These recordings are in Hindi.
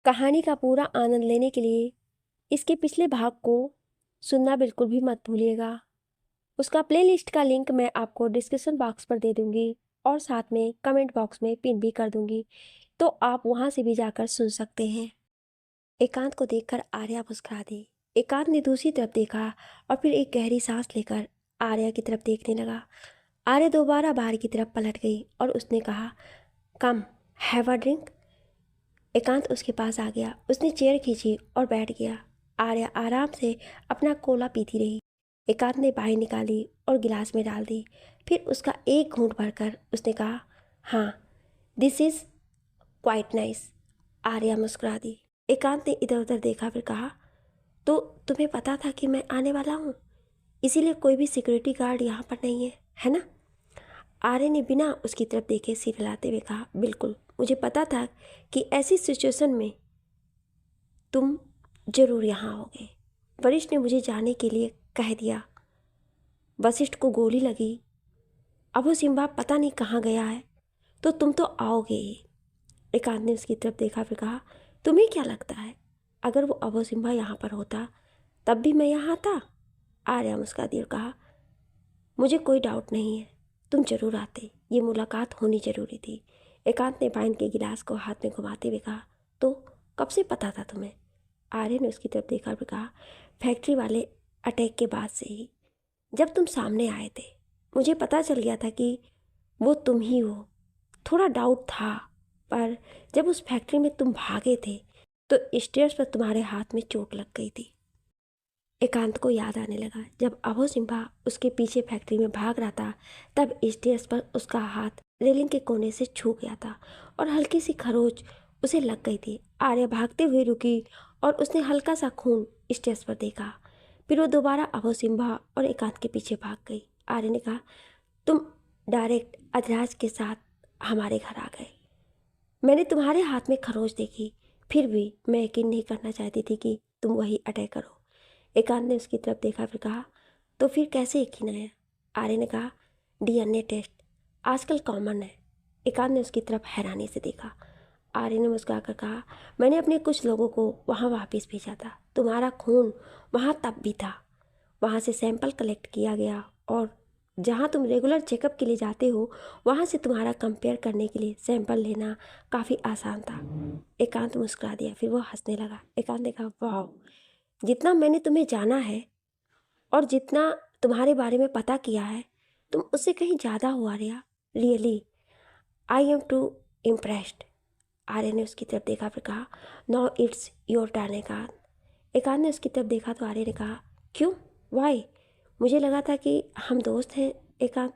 कहानी का पूरा आनंद लेने के लिए इसके पिछले भाग को सुनना बिल्कुल भी मत भूलिएगा। उसका प्लेलिस्ट का लिंक मैं आपको डिस्क्रिप्शन बॉक्स पर दे दूंगी और साथ में कमेंट बॉक्स में पिन भी कर दूंगी, तो आप वहां से भी जाकर सुन सकते हैं। एकांत को देखकर आर्या मुस्कुरा दी। एकांत ने दूसरी तरफ देखा और फिर एक गहरी सांस लेकर आर्या की तरफ देखने लगा। आर्या दोबारा बाहर की तरफ पलट गई और उसने कहा, कम हैव अ ड्रिंक। एकांत उसके पास आ गया। उसने चेयर खींची और बैठ गया। आर्या आराम से अपना कोला पीती रही। एकांत ने बाहें निकाली और गिलास में डाल दी। फिर उसका एक घूंट भरकर उसने कहा, हाँ this is quite nice. Arya मुस्कुरा दी। एकांत ने इधर उधर देखा, फिर कहा, तो तुम्हें पता था कि मैं आने वाला हूँ, इसीलिए कोई भी सिक्योरिटी गार्ड यहाँ पर नहीं है ना? आर्य ने बिना उसकी तरफ देखे सिर हिलाते हुए कहा, बिल्कुल, मुझे पता था कि ऐसी सिचुएशन में तुम जरूर यहाँ आओगे। वरिष्ठ ने मुझे जाने के लिए कह दिया। वशिष्ठ को गोली लगी, अब वो सिम्बा पता नहीं कहाँ गया है, तो तुम तो आओगे ही। एकांत ने उसकी तरफ देखा, फिर कहा, तुम्हें क्या लगता है अगर वो अबो सिम्बा यहाँ पर होता तब भी मैं यहाँ आता? आर्या मुस्कुरा दी और कहा, मुझे कोई डाउट नहीं है, तुम जरूर आते, ये मुलाकात होनी जरूरी थी। एकांत ने वाइन के गिलास को हाथ में घुमाते हुए कहा, तो कब से पता था तुम्हें? आर्य ने उसकी तरफ देखा और कहा, फैक्ट्री वाले अटैक के बाद से ही, जब तुम सामने आए थे मुझे पता चल गया था कि वो तुम ही हो। थोड़ा डाउट था, पर जब उस फैक्ट्री में तुम भागे थे तो स्टेयर्स पर तुम्हारे हाथ में चोट लग गई थी। एकांत को याद आने लगा, जब अभो सिम्हा उसके पीछे फैक्ट्री में भाग रहा था तब स्टेयर्स पर उसका हाथ रेलिंग के कोने से छू गया था और हल्की सी खरोच उसे लग गई थी। आर्या भागते हुए रुकी और उसने हल्का सा खून स्टेयर्स पर देखा। फिर वो दोबारा अभो सिम्हा और एकांत के पीछे भाग गई। आर्या ने कहा, तुम डायरेक्ट अधिराज के साथ हमारे घर आ गए। मैंने तुम्हारे हाथ में खरोच देखी, फिर भी मैं यकीन नहीं करना चाहती थी कि तुम वही अटैक करो। एकांत ने उसकी तरफ देखा, फिर कहा, तो फिर कैसे यकीन आया? आर्य ने कहा, डीएनए टेस्ट आजकल कॉमन है। एकांत ने उसकी तरफ हैरानी से देखा। आर्य ने मुस्कुराकर कहा, मैंने अपने कुछ लोगों को वहाँ वापस भेजा था। तुम्हारा खून वहाँ तब भी था। वहाँ से सैंपल कलेक्ट किया गया और जहाँ तुम रेगुलर चेकअप के लिए जाते हो वहाँ से तुम्हारा कंपेयर करने के लिए सैंपल लेना काफ़ी आसान था। एकांत मुस्कुरा दिया, फिर वो हंसने लगा। एकांत ने कहा, वाह, जितना मैंने तुम्हें जाना है और जितना तुम्हारे बारे में पता किया है तुम उससे कहीं ज़्यादा हो Arya. Really I am too impressed. Arya ने उसकी तरफ देखा, फिर कहा, नाउ इट्स योर टर्न एकांत। एकांत ने उसकी तरफ देखा तो आर्या ने कहा, क्यों, वाई? मुझे लगा था कि हम दोस्त हैं एकांत।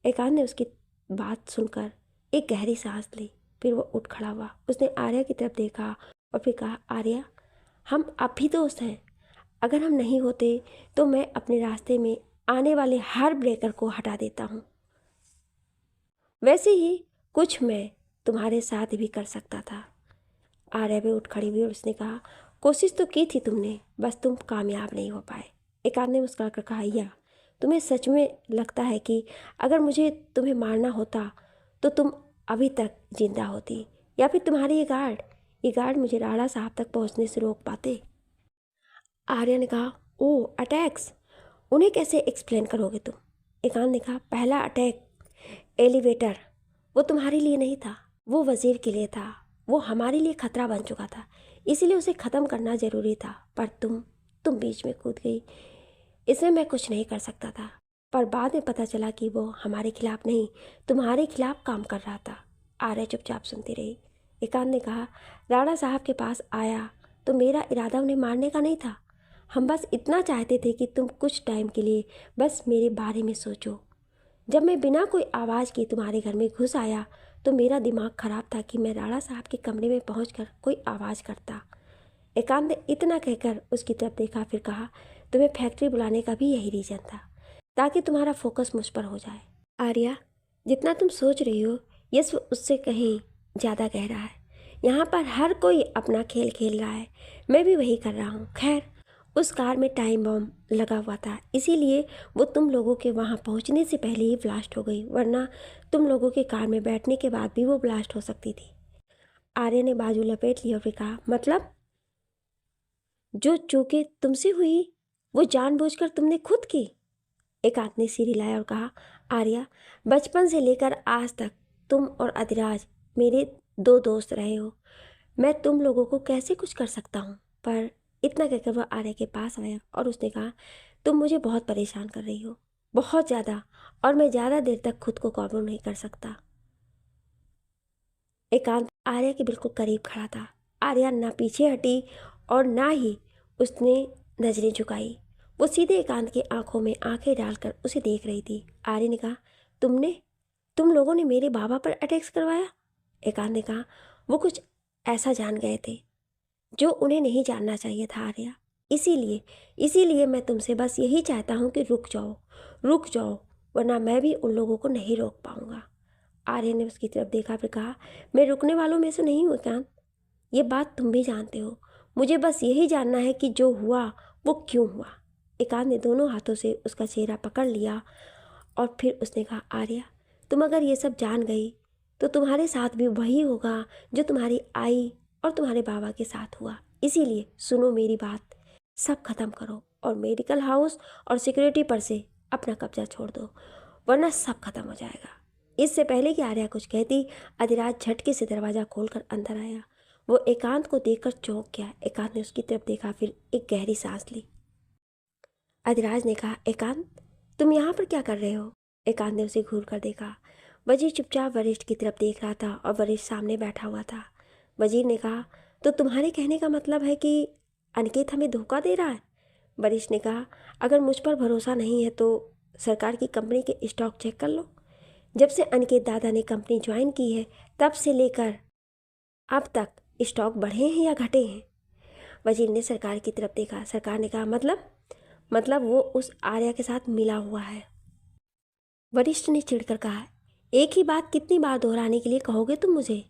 एकांत ने उसकी बात सुनकर एक गहरी सांस ली, फिर वो उठ खड़ा हुआ। उसने आर्या की तरफ देखा और फिर कहा, आर्या, हम अब भी दोस्त हैं। अगर हम नहीं होते तो मैं अपने रास्ते में आने वाले हर ब्रेकर को हटा देता हूँ। वैसे ही कुछ मैं तुम्हारे साथ भी कर सकता था। आर्या भी उठ खड़ी हुई और उसने कहा, कोशिश तो की थी तुमने, बस तुम कामयाब नहीं हो पाए। एकांत ने मुस्कुरा कर कहा, या तुम्हें सच में लगता है कि अगर मुझे तुम्हें मारना होता तो तुम अभी तक जिंदा होती, या फिर तुम्हारे ये गार्ड मुझे राणा साहब तक पहुंचने से रोक पाते? आर्या ने कहा, ओ अटैक्स, उन्हें कैसे एक्सप्लेन करोगे तुम? एकांत ने कहा, पहला अटैक एलिवेटर, वो तुम्हारे लिए नहीं था, वो वजीर के लिए था। वो हमारे लिए खतरा बन चुका था, इसीलिए उसे ख़त्म करना ज़रूरी था, पर तुम बीच में कूद गई। इसमें मैं कुछ नहीं कर सकता था, पर बाद में पता चला कि वो हमारे खिलाफ नहीं तुम्हारे खिलाफ काम कर रहा था। आर्या चुपचाप सुनती रही। एकांत ने कहा, राणा साहब के पास आया तो मेरा इरादा उन्हें मारने का नहीं था। हम बस इतना चाहते थे कि तुम कुछ टाइम के लिए बस मेरे बारे में सोचो। जब मैं बिना कोई आवाज़ के तुम्हारे घर में घुस आया तो मेरा दिमाग खराब था कि मैं राणा साहब के कमरे में पहुंचकर कोई आवाज़ करता। एकांत ने इतना कहकर उसकी तरफ देखा, फिर कहा, तुम्हें फैक्ट्री बुलाने का भी यही रीज़न था, ताकि तुम्हारा फोकस मुझ पर हो जाए। आर्या, जितना तुम सोच रही हो ये उससे कहीं ज़्यादा गहरा है। यहाँ पर हर कोई अपना खेल खेल रहा है, मैं भी वही कर रहा हूँ। खैर, उस कार में टाइम बम लगा हुआ था, इसीलिए वो तुम लोगों के वहाँ पहुँचने से पहले ही ब्लास्ट हो गई, वरना तुम लोगों के कार में बैठने के बाद भी वो ब्लास्ट हो सकती थी। आर्या ने बाजू लपेट ली और फिर कहा, मतलब जो चूकें तुमसे हुई वो जानबूझकर तुमने खुद की? एकांत ने सिर हिलाया और कहा, आर्या, बचपन से लेकर आज तक तुम और अधिराज मेरे दो दोस्त रहे हो। मैं तुम लोगों को कैसे कुछ कर सकता हूँ? पर इतना कहकर वह आर्या के पास आया और उसने कहा, तुम मुझे बहुत परेशान कर रही हो, बहुत ज़्यादा, और मैं ज़्यादा देर तक खुद को काबू नहीं कर सकता। एकांत आर्या के बिल्कुल करीब खड़ा था। आर्या ना पीछे हटी और ना ही उसने नजरें झुकाई। वो सीधे एकांत की आंखों में आंखें डालकर उसे देख रही थी। आर्या ने कहा, तुम लोगों ने मेरे बाबा पर अटैक्स करवाया? एकांत ने कहा, वो कुछ ऐसा जान गए थे जो उन्हें नहीं जानना चाहिए था आर्या। इसीलिए मैं तुमसे बस यही चाहता हूँ कि रुक जाओ, वरना मैं भी उन लोगों को नहीं रोक पाऊंगा। आर्या ने उसकी तरफ देखा फिर कहा, मैं रुकने वालों में से नहीं हूँ एकांत, ये बात तुम भी जानते हो। मुझे बस यही जानना है कि जो हुआ वो क्यों हुआ। एकांत ने दोनों हाथों से उसका चेहरा पकड़ लिया और फिर उसने कहा, आर्या, तुम अगर ये सब जान गई तो तुम्हारे साथ भी वही होगा जो तुम्हारी आई और तुम्हारे बाबा के साथ हुआ। इसीलिए सुनो मेरी बात, सब खत्म करो और मेडिकल हाउस और सिक्योरिटी पर से अपना कब्जा छोड़ दो, वरना सब खत्म हो जाएगा। इससे पहले कि आर्या कुछ कहती, अधिराज झटके से दरवाज़ा खोलकर अंदर आया। वो एकांत को देखकर चौंक गया। एकांत ने उसकी तरफ देखा, फिर एक गहरी सांस ली। अधिराज ने कहा, एकांत, तुम यहाँ पर क्या कर रहे हो? एकांत ने उसे घूर कर देखा। वजीर चुपचाप वरिष्ठ की तरफ देख रहा था और वरिष्ठ सामने बैठा हुआ था। वजीर ने कहा, तो तुम्हारे कहने का मतलब है कि अनिकेत हमें धोखा दे रहा है? वरिष्ठ ने कहा, अगर मुझ पर भरोसा नहीं है तो सरकार की कंपनी के स्टॉक चेक कर लो। जब से अनिकेत दादा ने कंपनी ज्वाइन की है तब से लेकर अब तक स्टॉक बढ़े हैं या घटे हैं? वजीर ने सरकार की तरफ देखा। सरकार ने कहा, मतलब वो उस आर्या के साथ मिला हुआ है। वरिष्ठ ने चिढ़कर कहा, एक ही बात कितनी बार दोहराने के लिए कहोगे तुम मुझे?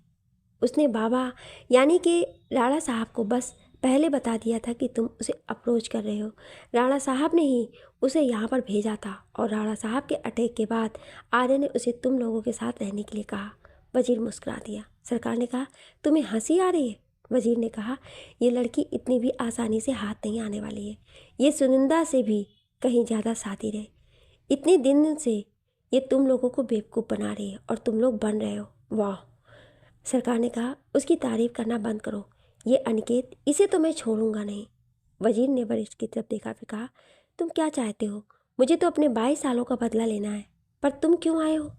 उसने बाबा यानी कि राणा साहब को बस पहले बता दिया था कि तुम उसे अप्रोच कर रहे हो। राणा साहब ने ही उसे यहाँ पर भेजा था और राणा साहब के अटैक के बाद आर्या ने उसे तुम लोगों के साथ रहने के लिए कहा। वजीर मुस्कुरा दिया। सरकार ने कहा, तुम्हें हंसी आ रही है? वजीर ने कहा, ये लड़की इतनी भी आसानी से हाथ नहीं आने वाली है। ये सुनिंदा से भी कहीं ज़्यादा साथी रहे। इतने दिन से ये तुम लोगों को बेवकूफ़ बना रही है और तुम लोग बन रहे हो। वाह! सरकार ने कहा, उसकी तारीफ करना बंद करो। ये अनिकेत, इसे तो मैं छोड़ूंगा नहीं। वजीर ने वरिष्ठ की तरफ देखा फिर कहा, तुम क्या चाहते हो? मुझे तो अपने 22 सालों का बदला लेना है, पर तुम क्यों आए हो?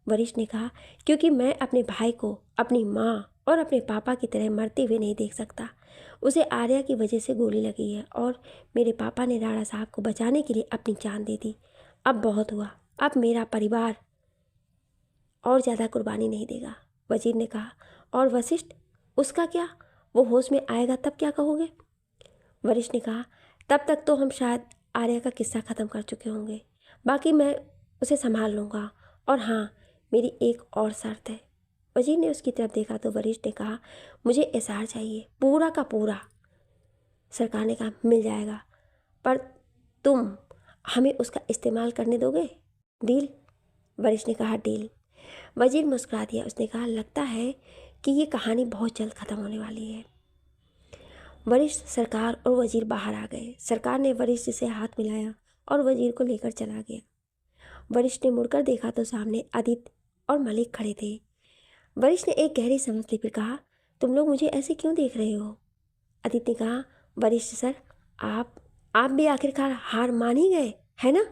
वरिष्ठ ने कहा, क्योंकि मैं अपने भाई को अपनी माँ और अपने पापा की तरह मरते हुए नहीं देख सकता। उसे आर्या की वजह से गोली लगी है और मेरे पापा ने राणा साहब को बचाने के लिए अपनी जान दे दी। अब बहुत हुआ, अब मेरा परिवार और ज़्यादा कुर्बानी नहीं देगा। वजीर ने कहा, और वशिष्ठ, उसका क्या? वो होश में आएगा तब क्या कहोगे? वरिष्ठ ने कहा, तब तक तो हम शायद आर्या का किस्सा ख़त्म कर चुके होंगे। बाकी मैं उसे संभाल लूँगा। और हाँ, मेरी एक और शर्त है। वजीर ने उसकी तरफ देखा तो वरिष्ठ ने कहा, मुझे एसआर चाहिए, पूरा का पूरा। सरकार ने कहा, मिल जाएगा, पर तुम हमें उसका इस्तेमाल करने दोगे? डील? वरिष्ठ ने कहा, डील। वजीर मुस्कुरा दिया। उसने कहा, लगता है कि ये कहानी बहुत जल्द ख़त्म होने वाली है। वरिष्ठ, सरकार और वजीर बाहर आ गए। सरकार ने वरिष्ठ से हाथ मिलाया और वजीर को लेकर चला गया। वरिष्ठ ने मुड़कर देखा तो सामने आदित्य और मलिक खड़े थे। वरिष्ठ ने एक गहरी सांस ली फिर कहा, तुम लोग मुझे ऐसे क्यों देख रहे हो? आदित्य ने कहा, वरिष्ठ सर, आप भी आखिरकार हार मान ही गए, है ना?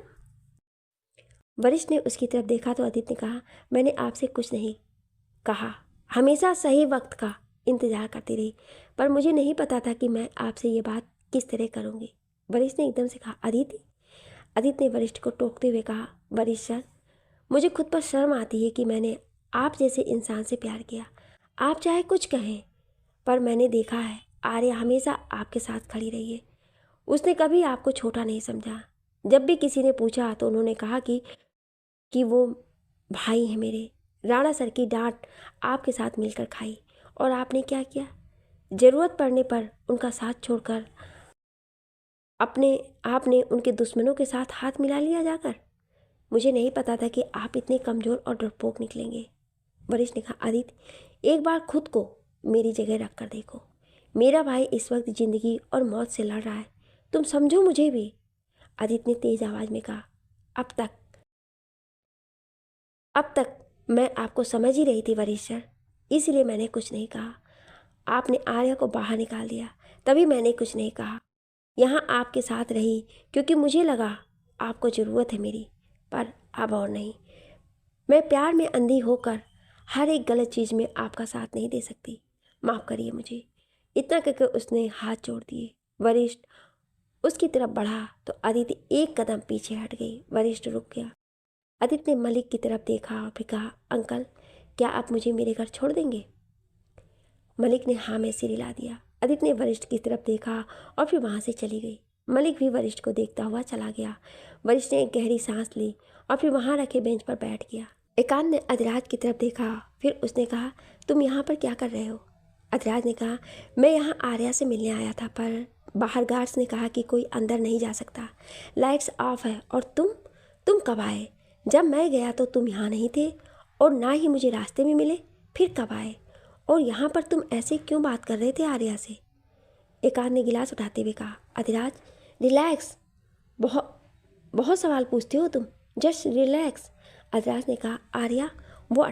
वरिष्ठ ने उसकी तरफ देखा तो आदित्य ने कहा, मैंने आपसे कुछ नहीं कहा, हमेशा सही वक्त का इंतज़ार करती रही, पर मुझे नहीं पता था कि मैं आपसे ये बात किस तरह करूँगी। वरिष्ठ ने एकदम से कहा, आदित्य? आदित्य ने वरिष्ठ को टोकते हुए कहा, वरिष्ठ सर, मुझे खुद पर शर्म आती है कि मैंने आप जैसे इंसान से प्यार किया। आप चाहे कुछ कहें, पर मैंने देखा है आर्या हमेशा आपके साथ खड़ी रही है। उसने कभी आपको छोटा नहीं समझा। जब भी किसी ने पूछा तो उन्होंने कहा कि वो भाई हैं मेरे। राणा सर की डांट आपके साथ मिलकर खाई और आपने क्या किया? ज़रूरत पड़ने पर उनका साथ छोड़कर आपने उनके दुश्मनों के साथ हाथ मिला लिया जाकर। मुझे नहीं पता था कि आप इतने कमज़ोर और डरपोक निकलेंगे। वरिष्ठ ने कहा, आदित्य, एक बार खुद को मेरी जगह रख कर देखो। मेरा भाई इस वक्त ज़िंदगी और मौत से लड़ रहा है, तुम समझो मुझे भी। आदित्य ने तेज आवाज़ में कहा, अब तक मैं आपको समझ ही रही थी वरिष्ठ सर, इसलिए मैंने कुछ नहीं कहा। आपने आर्या को बाहर निकाल दिया, तभी मैंने कुछ नहीं कहा। यहाँ आपके साथ रही क्योंकि मुझे लगा आपको ज़रूरत है मेरी, पर अब और नहीं। मैं प्यार में अंधी होकर हर एक गलत चीज़ में आपका साथ नहीं दे सकती, माफ़ करिए मुझे। इतना कहकर उसने हाथ जोड़ दिए। वरिष्ठ उसकी तरफ बढ़ा तो अदिति एक कदम पीछे हट गई। वरिष्ठ रुक गया। अदिति ने मलिक की तरफ देखा और फिर कहा, अंकल क्या आप मुझे मेरे घर छोड़ देंगे? मलिक ने हाँ में सिर हिला दिया। अदिति ने वरिष्ठ की तरफ देखा और फिर वहाँ से चली गई। मलिक भी वरिष्ठ को देखता हुआ चला गया। वरिष्ठ ने एक गहरी सांस ली और फिर वहाँ रखे बेंच पर बैठ गया। एकांत ने अधिराज की तरफ देखा, फिर उसने कहा, तुम यहाँ पर क्या कर रहे हो? अधिराज ने कहा, मैं यहाँ आर्या से मिलने आया था, पर बाहर गार्ड्स ने कहा कि कोई अंदर नहीं जा सकता, लाइट्स ऑफ है। और तुम कब आए? जब मैं गया तो तुम यहाँ नहीं थे और ना ही मुझे रास्ते में मिले। फिर कब आए? और यहाँ पर तुम ऐसे क्यों बात कर रहे थे आर्या से? एकांत ने गिलास उठाते हुए कहा, अधिराज रिलैक्स, बहुत बहुत सवाल पूछते हो तुम, जस्ट रिलैक्स। अधिराज ने कहा, आर्या वो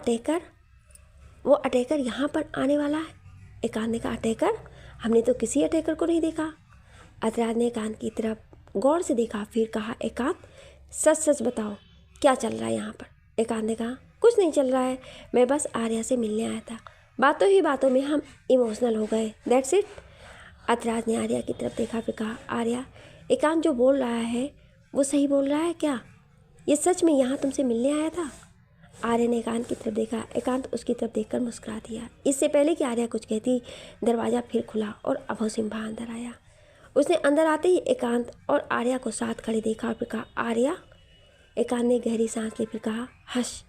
अटैकर यहाँ पर आने वाला है। एकांत ने कहा, अटैकर? हमने तो किसी अटैकर को नहीं देखा। अधिराज ने एकांत की तरफ गौर से देखा, फिर कहा, एकांत सच सच बताओ क्या चल रहा है यहाँ पर? एकांत ने कहा, कुछ नहीं चल रहा है, मैं बस आर्या से मिलने आया था। बातों ही बातों में हम इमोशनल हो गए, दैट्स इट। अधिराज ने आर्या की तरफ देखा, फिर कहा, आर्या एकांत जो बोल रहा है वो सही बोल रहा है क्या? ये सच में यहाँ तुमसे मिलने आया था? आर्या ने एकांत की तरफ देखा। एकांत उसकी तरफ देखकर मुस्कुरा दिया। इससे पहले कि आर्या कुछ कहती, दरवाज़ा फिर खुला और अभय सिम्हा अंदर आया। उसने अंदर आते ही एकांत और आर्या को साथ खड़े देखा और फिर कहा, आर्या? एकांत ने गहरी सांस ली, फिर कहा, hush,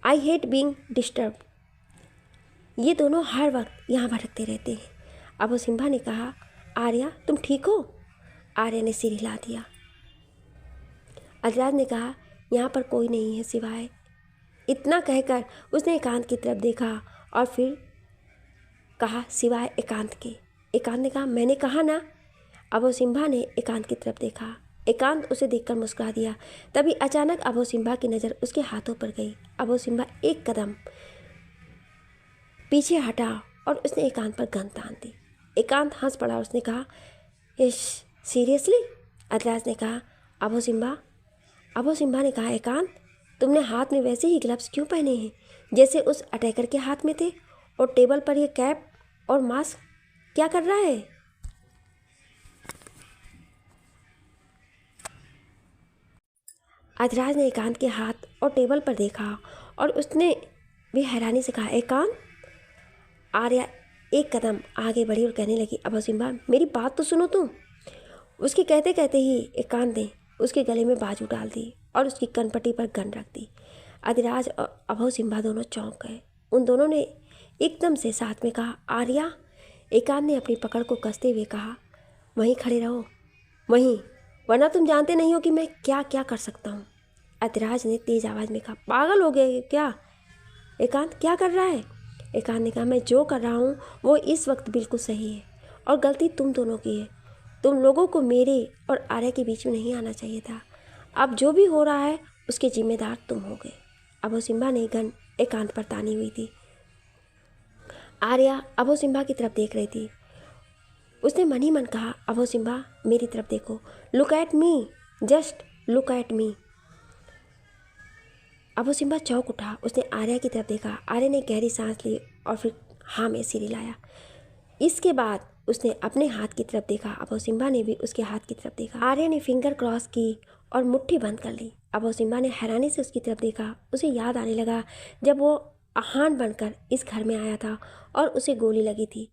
I hate being disturbed. ये दोनों हर वक्त यहाँ भटकते रहते हैं। अभय सिम्हा ने कहा, आर्या तुम ठीक हो? आर्या ने सिर हिला दिया। अधिराज ने कहा, यहाँ पर कोई नहीं है सिवाय। इतना कहकर उसने एकांत की तरफ देखा और फिर कहा, सिवाय एकांत के। एकांत ने कहा, मैंने कहा ना। अभय सिम्हा ने एकांत की तरफ देखा। एकांत उसे देखकर मुस्कुरा दिया। तभी अचानक अभय सिम्हा की नज़र उसके हाथों पर गई। अभय सिम्हा एक कदम पीछे हटा और उसने एकांत पर गन तान दी। एकांत हंस पड़ा और उसने कहा, इश सीरियसली? अधिराज ने कहा, अभय सिम्हा ने कहा, एकांत तुमने हाथ में वैसे ही ग्लव्स क्यों पहने हैं जैसे उस अटैकर के हाथ में थे? और टेबल पर ये कैप और मास्क क्या कर रहा है? अधिराज ने एकांत के हाथ और टेबल पर देखा और उसने भी हैरानी से कहा, एकांत? आर्या एक कदम आगे बढ़ी और कहने लगी, अभय सिम्हा मेरी बात तो सुनो तुम। उसके कहते कहते ही एकांत ने उसके गले में बाजू डाल दी और उसकी कनपट्टी पर गन रख दी। अधिराज और अभय सिम्हा दोनों चौंक गए। उन दोनों ने एकदम से साथ में कहा, आर्या? एकांत ने अपनी पकड़ को कसते हुए कहा, वहीं खड़े रहो, वहीं, वरना तुम जानते नहीं हो कि मैं क्या क्या कर सकता हूँ। अधिराज ने तेज आवाज़ में कहा, पागल हो गए क्या? एकांत क्या कर रहा है? एकांत ने कहा, मैं जो कर रहा हूँ वो इस वक्त बिल्कुल सही है और गलती तुम दोनों की है। तुम लोगों को मेरे और आर्या के बीच में नहीं आना चाहिए था। अब जो भी हो रहा है उसके जिम्मेदार तुम हो गए। अभय सिम्हा ने गन एकांत पर तानी हुई थी। आर्या अभय सिम्हा की तरफ देख रही थी। उसने मन ही मन कहा, अभय सिम्हा मेरी तरफ देखो, look at me, just look at me. Abhay Simha चौंक उठा। उसने आर्या की तरफ देखा। आर्या ने गहरी सांस ली और फिर हाँ में सिर हिलाया। इसके बाद उसने अपने हाथ की तरफ देखा। अभय सिम्हा ने भी उसके हाथ की तरफ देखा। आर्या ने फिंगर क्रॉस की और मुट्ठी बंद कर ली। अभय सिम्हा ने हैरानी से उसकी तरफ देखा। उसे याद आने लगा जब वो आहान बनकर इस घर में आया था और उसे गोली लगी थी।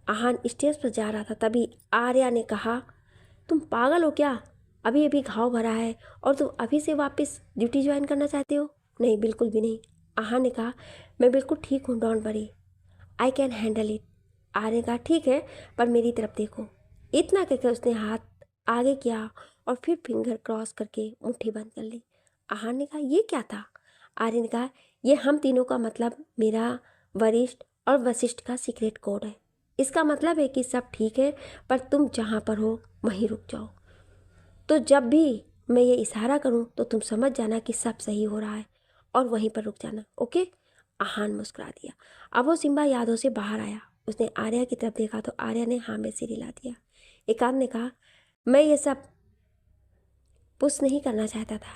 आहान स्टेज पर जा रहा था। तभी आर्या ने कहा, तुम पागल हो क्या? अभी अभी घाव भरा है और तुम अभी से वापस ड्यूटी ज्वाइन करना चाहते हो? नहीं, बिल्कुल भी नहीं। आहान ने कहा, मैं बिल्कुल ठीक हूँ, don't worry, I can handle it. Arya ने कहा, ठीक है, पर मेरी तरफ देखो। इतना कहकर उसने हाथ आगे किया और फिर फिंगर क्रॉस करके मुट्ठी बंद कर ली। आहान ने कहा, ये क्या था? आर्या ने कहा, ये हम तीनों का मतलब मेरा, वरिष्ठ और वशिष्ठ का सीक्रेट कोड है। इसका मतलब है कि सब ठीक है, पर तुम जहाँ पर हो वहीं रुक जाओ। तो जब भी मैं ये इशारा करूँ तो तुम समझ जाना कि सब सही हो रहा है और वहीं पर रुक जाना, ओके। आहान मुस्कुरा दिया। अब वो सिम्बा यादों से बाहर आया। उसने आर्या की तरफ देखा तो आर्या ने हाँ में सिर हिला दिया। एकांत ने कहा, मैं ये सब पुश नहीं करना चाहता था,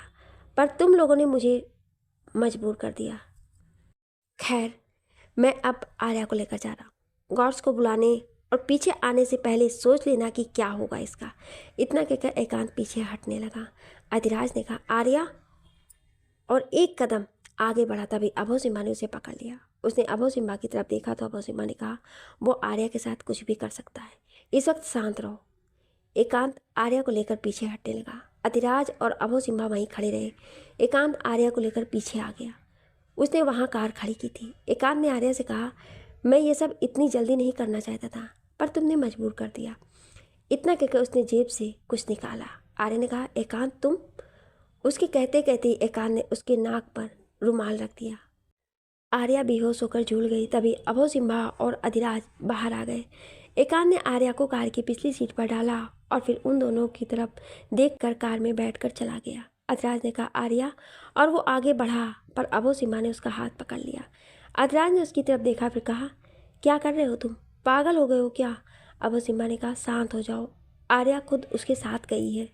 पर तुम लोगों ने मुझे मजबूर कर दिया। खैर, मैं अब आर्या को लेकर जा रहा हूँ। गॉड्स को बुलाने और पीछे आने से पहले सोच लेना कि क्या होगा इसका। इतना कहकर एकांत पीछे हटने लगा। अधिराज ने कहा, आर्या, और एक कदम आगे बढ़ा। तभी अभो सिम्हा ने उसे पकड़ लिया। उसने अभो सिम्हा की तरफ देखा तो अभो सिम्हा ने कहा, वो आर्या के साथ कुछ भी कर सकता है, इस वक्त शांत रहो। एकांत आर्या को लेकर पीछे हटने लगा। अधिराज और अभो सिम्हा वहीं खड़े रहे। एकांत आर्या को लेकर पीछे आ गया। उसने वहाँ कार खड़ी की थी। एकांत ने आर्या से कहा, मैं ये सब इतनी जल्दी नहीं करना चाहता था, पर तुमने मजबूर कर दिया। इतना कहकर उसने जेब से कुछ निकाला। आर्या ने कहा, एकांत तुम। उसके कहते कहते एकांत ने उसके नाक पर रुमाल रख दिया। आर्या बेहोश होकर झूल गई। तभी अभो सिम्हा और अधिराज बाहर आ गए। एकांत ने आर्या को कार की पिछली सीट पर डाला और फिर उन दोनों की तरफ देखकर कार में बैठकर चला गया। अधिराज ने कहा, आर्या, और वो आगे बढ़ा, पर अभो सिम्हा ने उसका हाथ पकड़ लिया। अधिराज ने उसकी तरफ देखा, फिर कहा, क्या कर रहे हो तुम, पागल हो गए हो क्या? अभो सिम्हा ने कहा, शांत हो जाओ, आर्या खुद उसके साथ गई है।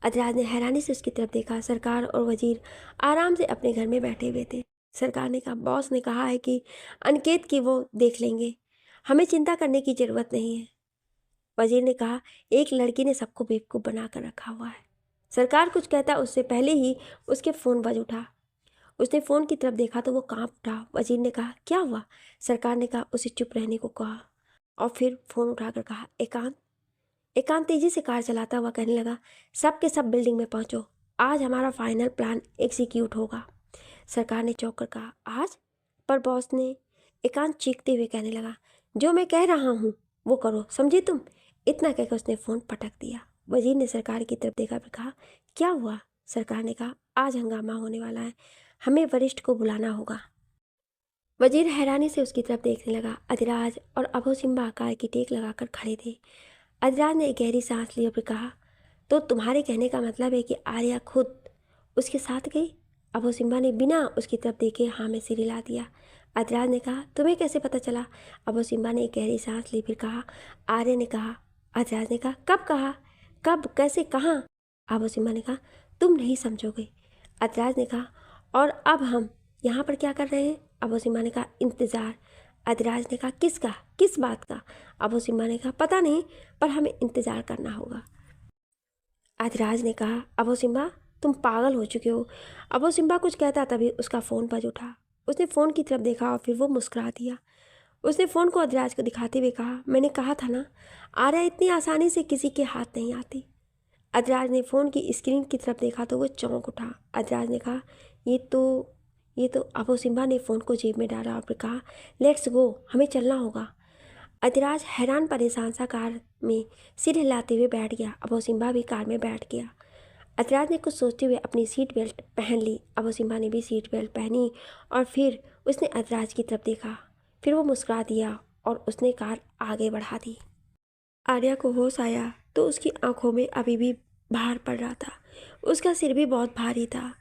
अधिराज ने हैरानी से उसकी तरफ देखा। सरकार और वजीर आराम से अपने घर में बैठे हुए थे। सरकार ने कहा, बॉस ने कहा है कि अनिकेत की वो देख लेंगे, हमें चिंता करने की ज़रूरत नहीं है। वजीर ने कहा, एक लड़की ने सबको बेवकूफ़ बना कर रखा हुआ है। सरकार कुछ कहता उससे पहले ही उसके फ़ोन बज उठा। उसने फ़ोन की तरफ देखा तो वो कांप उठा। वजीर ने कहा, क्या हुआ? सरकार ने कहा, उसे चुप रहने को कहा और फिर फ़ोन उठाकर कहा, एकांत। एकांत तेजी से कार चलाता हुआ कहने लगा, सब के सब बिल्डिंग में पहुंचो, आज हमारा फाइनल प्लान एग्जीक्यूट होगा। सरकार ने चौंक कर कहा, आज? पर बॉस ने। एकांत चीखते हुए कहने लगा, जो मैं कह रहा हूँ वो करो, समझे तुम? इतना कहकर उसने फ़ोन पटक दिया। वजीर ने सरकार की तरफ देखा, फिर कहा, क्या हुआ? सरकार ने कहा, आज हंगामा होने वाला है, हमें वरिष्ठ को बुलाना होगा। वजीर हैरानी से उसकी तरफ देखने लगा। अधिराज और अभो सिम्हा कार की टेक लगाकर खड़े थे। अधिराज ने एक गहरी सांस ली और फिर कहा, तो तुम्हारे कहने का मतलब है कि आर्या खुद उसके साथ गई? अभो सिम्हा ने बिना उसकी तरफ देखे हाँ में सिर हिला दिया। अधिराज ने कहा, तुम्हें कैसे पता चला? अभो सिम्हा ने एक गहरी सांस ली, फिर कहा, आर्या ने कहा। अधिराज ने कहा, कब कहा? कब, कैसे, कहाँ? अभो सिम्हा ने कहा, तुम नहीं समझोगे। अधिराज ने कहा, और अब हम यहाँ पर क्या कर रहे हैं? अभो सिम्हा ने कहा, इंतज़ार। अधिराज ने कहा, किसका, किस बात का? अभो सिम्हा ने कहा, पता नहीं, पर हमें इंतज़ार करना होगा। अधिराज ने कहा, अभो सिम्हा, तुम पागल हो चुके हो। अभो सिम्हा कुछ कहता तभी उसका फ़ोन बज उठा। उसने फ़ोन की तरफ देखा और फिर वो मुस्कुरा दिया। उसने फ़ोन को अधिराज को दिखाते हुए कहा, मैंने कहा था ना, आर्या इतनी आसानी से किसी के हाथ नहीं आती। अधिराज ने फ़ोन की स्क्रीन की तरफ देखा तो वो चौंक उठा। अधिराज ने कहा, ये तो अभो सिम्हा ने फ़ोन को जेब में डाला और फिर कहा, लेट्स गो, हमें चलना होगा। अधिराज हैरान परेशान सा कार में सिर हिलाते हुए बैठ गया। अभो सिम्हा भी कार में बैठ गया। अधिराज ने कुछ सोचते हुए अपनी सीट बेल्ट पहन ली। अभो सिम्हा ने भी सीट बेल्ट पहनी और फिर उसने अधिराज की तरफ देखा। फिर वो मुस्कुरा दिया और उसने कार आगे बढ़ा दी। आर्या को होश आया तो उसकी आंखों में अभी भी भार पड़ रहा था। उसका सिर भी बहुत भारी था।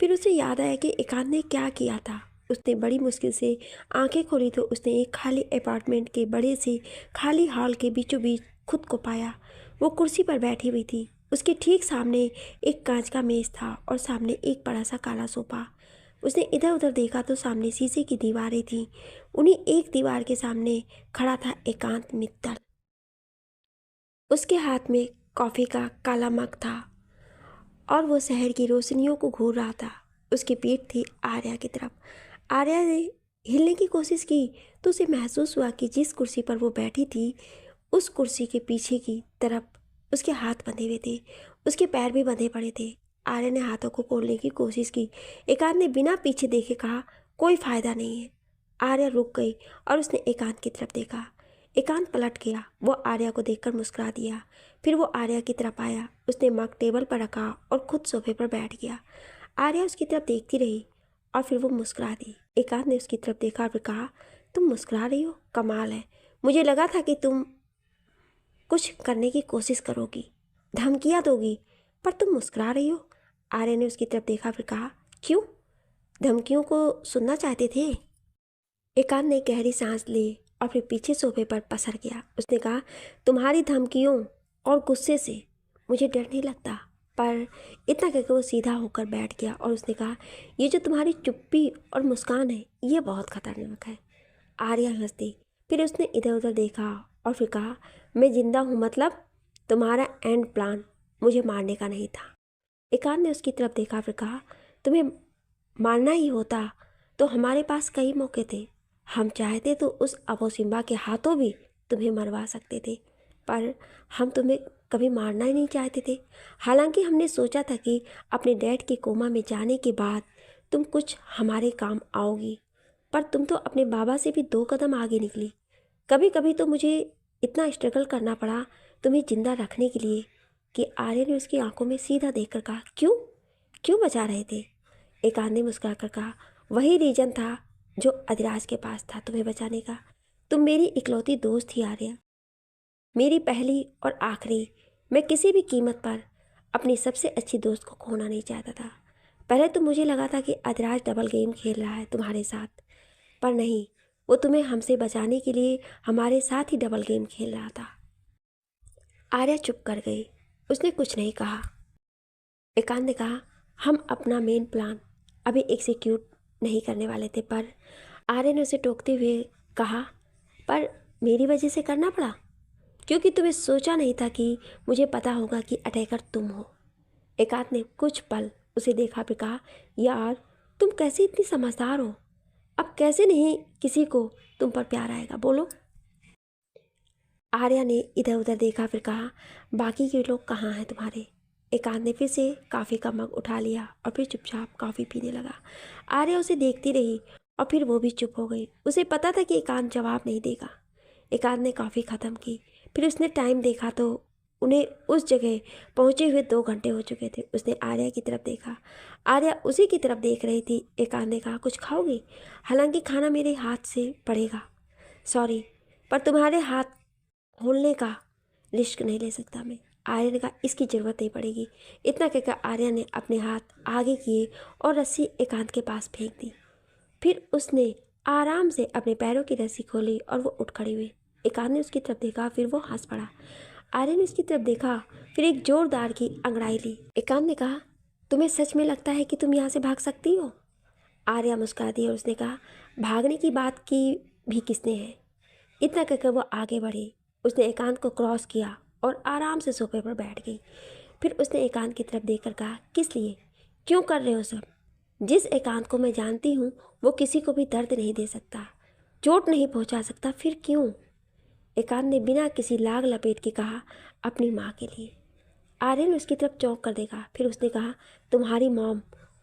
फिर उसे याद आया कि एकांत ने क्या किया था। उसने बड़ी मुश्किल से आंखें खोली तो उसने एक खाली अपार्टमेंट के बड़े से खाली हॉल के बीचों बीच खुद को पाया। वो कुर्सी पर बैठी हुई थी। उसके ठीक सामने एक कांच का मेज़ था और सामने एक बड़ा सा काला सोफा। उसने इधर उधर देखा तो सामने शीशे की दीवारें थीं। उन्हीं एक दीवार के सामने खड़ा था एकांत मित्तल। उसके हाथ में कॉफ़ी का काला मग था और वो शहर की रोशनियों को घूर रहा था। उसकी पीठ थी आर्या की तरफ। आर्या ने हिलने की कोशिश की तो उसे महसूस हुआ कि जिस कुर्सी पर वो बैठी थी उस कुर्सी के पीछे की तरफ उसके हाथ बंधे हुए थे, उसके पैर भी बंधे पड़े थे। आर्या ने हाथों को खोलने की कोशिश की। एकांत ने बिना पीछे देखे कहा, कोई फ़ायदा नहीं है। आर्या रुक गई और उसने एकांत की तरफ देखा। एकांत पलट गया। वो आर्या को देखकर मुस्कुरा दिया। फिर वो आर्या की तरफ आया। उसने मग टेबल पर रखा और खुद सोफे पर बैठ गया। आर्या उसकी तरफ देखती रही और फिर वो मुस्कुरा दी। एकांत ने उसकी तरफ देखा और फिर कहा, तुम मुस्कुरा रही हो, कमाल है। मुझे लगा था कि तुम कुछ करने की कोशिश करोगी, धमकियाँ दोगी, पर तुम मुस्कुरा रही हो। आर्या ने उसकी तरफ देखा, फिर कहा, क्यों, धमकियों को सुनना चाहते थे? एकांत ने गहरी सांस ली और फिर पीछे सोफे पर पसर गया। उसने कहा, तुम्हारी धमकियों और गुस्से से मुझे डर नहीं लगता। पर इतना कहकर वो सीधा होकर बैठ गया और उसने कहा, ये जो तुम्हारी चुप्पी और मुस्कान है, ये बहुत खतरनाक है। आर्या हंस दी। फिर उसने इधर उधर देखा और फिर कहा, मैं जिंदा हूँ मतलब? तुम्हारा एंड प्लान मुझे मारने का नहीं था। एकांत ने उसकी तरफ देखा, फिर कहा, तुम्हें मारना ही होता तो हमारे पास कई मौके थे। हम चाहते तो उस अबू सिम्बा के हाथों भी तुम्हें मरवा सकते थे, पर हम तुम्हें कभी मारना ही नहीं चाहते थे। हालांकि हमने सोचा था कि अपने डैड के कोमा में जाने के बाद तुम कुछ हमारे काम आओगी, पर तुम तो अपने बाबा से भी 2 कदम आगे निकली। कभी कभी तो मुझे इतना स्ट्रगल करना पड़ा तुम्हें जिंदा रखने के लिए। कि आर्य ने उसकी आंखों में सीधा देखकर कहा, क्यों क्यों बचा रहे थे? एकांत ने मुस्कुरा कर कहा, वही रीजन था जो अधिराज के पास था तुम्हें बचाने का। तुम मेरी इकलौती दोस्त थी आर्या, मेरी पहली और आखिरी। मैं किसी भी कीमत पर अपनी सबसे अच्छी दोस्त को खोना नहीं चाहता था। पहले तो मुझे लगा था कि अधिराज डबल गेम खेल रहा है तुम्हारे साथ, पर नहीं, वो तुम्हें हमसे बचाने के लिए हमारे साथ ही डबल गेम खेल रहा था। आर्या चुप कर गई, उसने कुछ नहीं कहा। एकांत ने कहा, हम अपना मेन प्लान अभी एग्जीक्यूट नहीं करने वाले थे, पर आर्य ने उसे टोकते हुए कहा, पर मेरी वजह से करना पड़ा, क्योंकि तुम्हें सोचा नहीं था कि मुझे पता होगा कि अटैकर तुम हो। एकांत ने कुछ पल उसे देखा, फिर कहा, यार तुम कैसे इतनी समझदार हो? अब कैसे नहीं किसी को तुम पर प्यार आएगा, बोलो? आर्या ने इधर उधर देखा, फिर कहा, बाकी के लोग कहाँ हैं तुम्हारे? एकांत ने फिर से कॉफ़ी का मग उठा लिया और फिर चुपचाप कॉफ़ी पीने लगा। आर्या उसे देखती रही और फिर वो भी चुप हो गई। उसे पता था कि एकांत जवाब नहीं देगा। एकांत ने कॉफ़ी ख़त्म की, फिर उसने टाइम देखा तो उन्हें उस जगह पहुँचे हुए 2 घंटे हो चुके थे। उसने आर्या की तरफ देखा, आर्या उसी की तरफ देख रही थी। एकांत ने कहा, कुछ खाओगी? हालांकि खाना मेरे हाथ से पड़ेगा, सॉरी, पर तुम्हारे हाथ खोलने का रिस्क नहीं ले सकता मैं। आर्या ने कहा, इसकी ज़रूरत नहीं पड़ेगी। इतना कहकर आर्या ने अपने हाथ आगे किए और रस्सी एकांत के पास फेंक दी। फिर उसने आराम से अपने पैरों की रस्सी खोली और वो उठ खड़ी हुई। एकांत ने उसकी तरफ देखा, फिर वो हंस पड़ा। आर्या ने उसकी तरफ देखा, फिर एक जोरदार की अंगड़ाई ली। एकांत ने कहा, तुम्हें सच में लगता है कि तुम यहाँ से भाग सकती हो? आर्या मुस्कुरा दी और उसने कहा, भागने की बात की भी किसने है? इतना कहकर वो आगे बढ़ी। उसने एकांत को क्रॉस किया और आराम से सोफे पर बैठ गई। फिर उसने एकांत की तरफ देखकर कहा, किस लिए, क्यों कर रहे हो सब? जिस एकांत को मैं जानती हूँ वो किसी को भी दर्द नहीं दे सकता, चोट नहीं पहुँचा सकता, फिर क्यों? एकांत ने बिना किसी लाग लपेट के कहा, अपनी माँ के लिए। आर्यन ने उसकी तरफ चौंक कर देखा, फिर उसने कहा, तुम्हारी मॉम,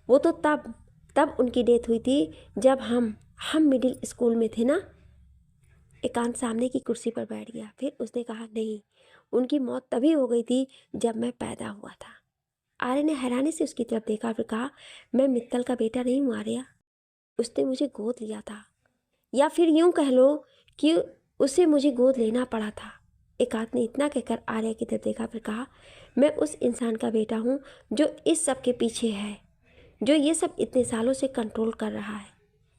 वो तो तब तब उनकी डेथ हुई थी जब हम मिडिल स्कूल में थे ना? एकांत सामने की कुर्सी पर बैठ गया। फिर उसने कहा, नहीं, उनकी मौत तभी हो गई थी जब मैं पैदा हुआ था। आर्य ने हैरानी से उसकी तरफ देखा, फिर कहा, मैं मित्तल का बेटा नहीं हूँ आर्या, उसने मुझे गोद लिया था, या फिर यूं कह लो कि उसे मुझे गोद लेना पड़ा था। एकांत ने इतना कहकर आर्या की तरफ देखा, फिर कहा, मैं उस इंसान का बेटा हूँ जो इस सब के पीछे है, जो ये सब इतने सालों से कंट्रोल कर रहा है।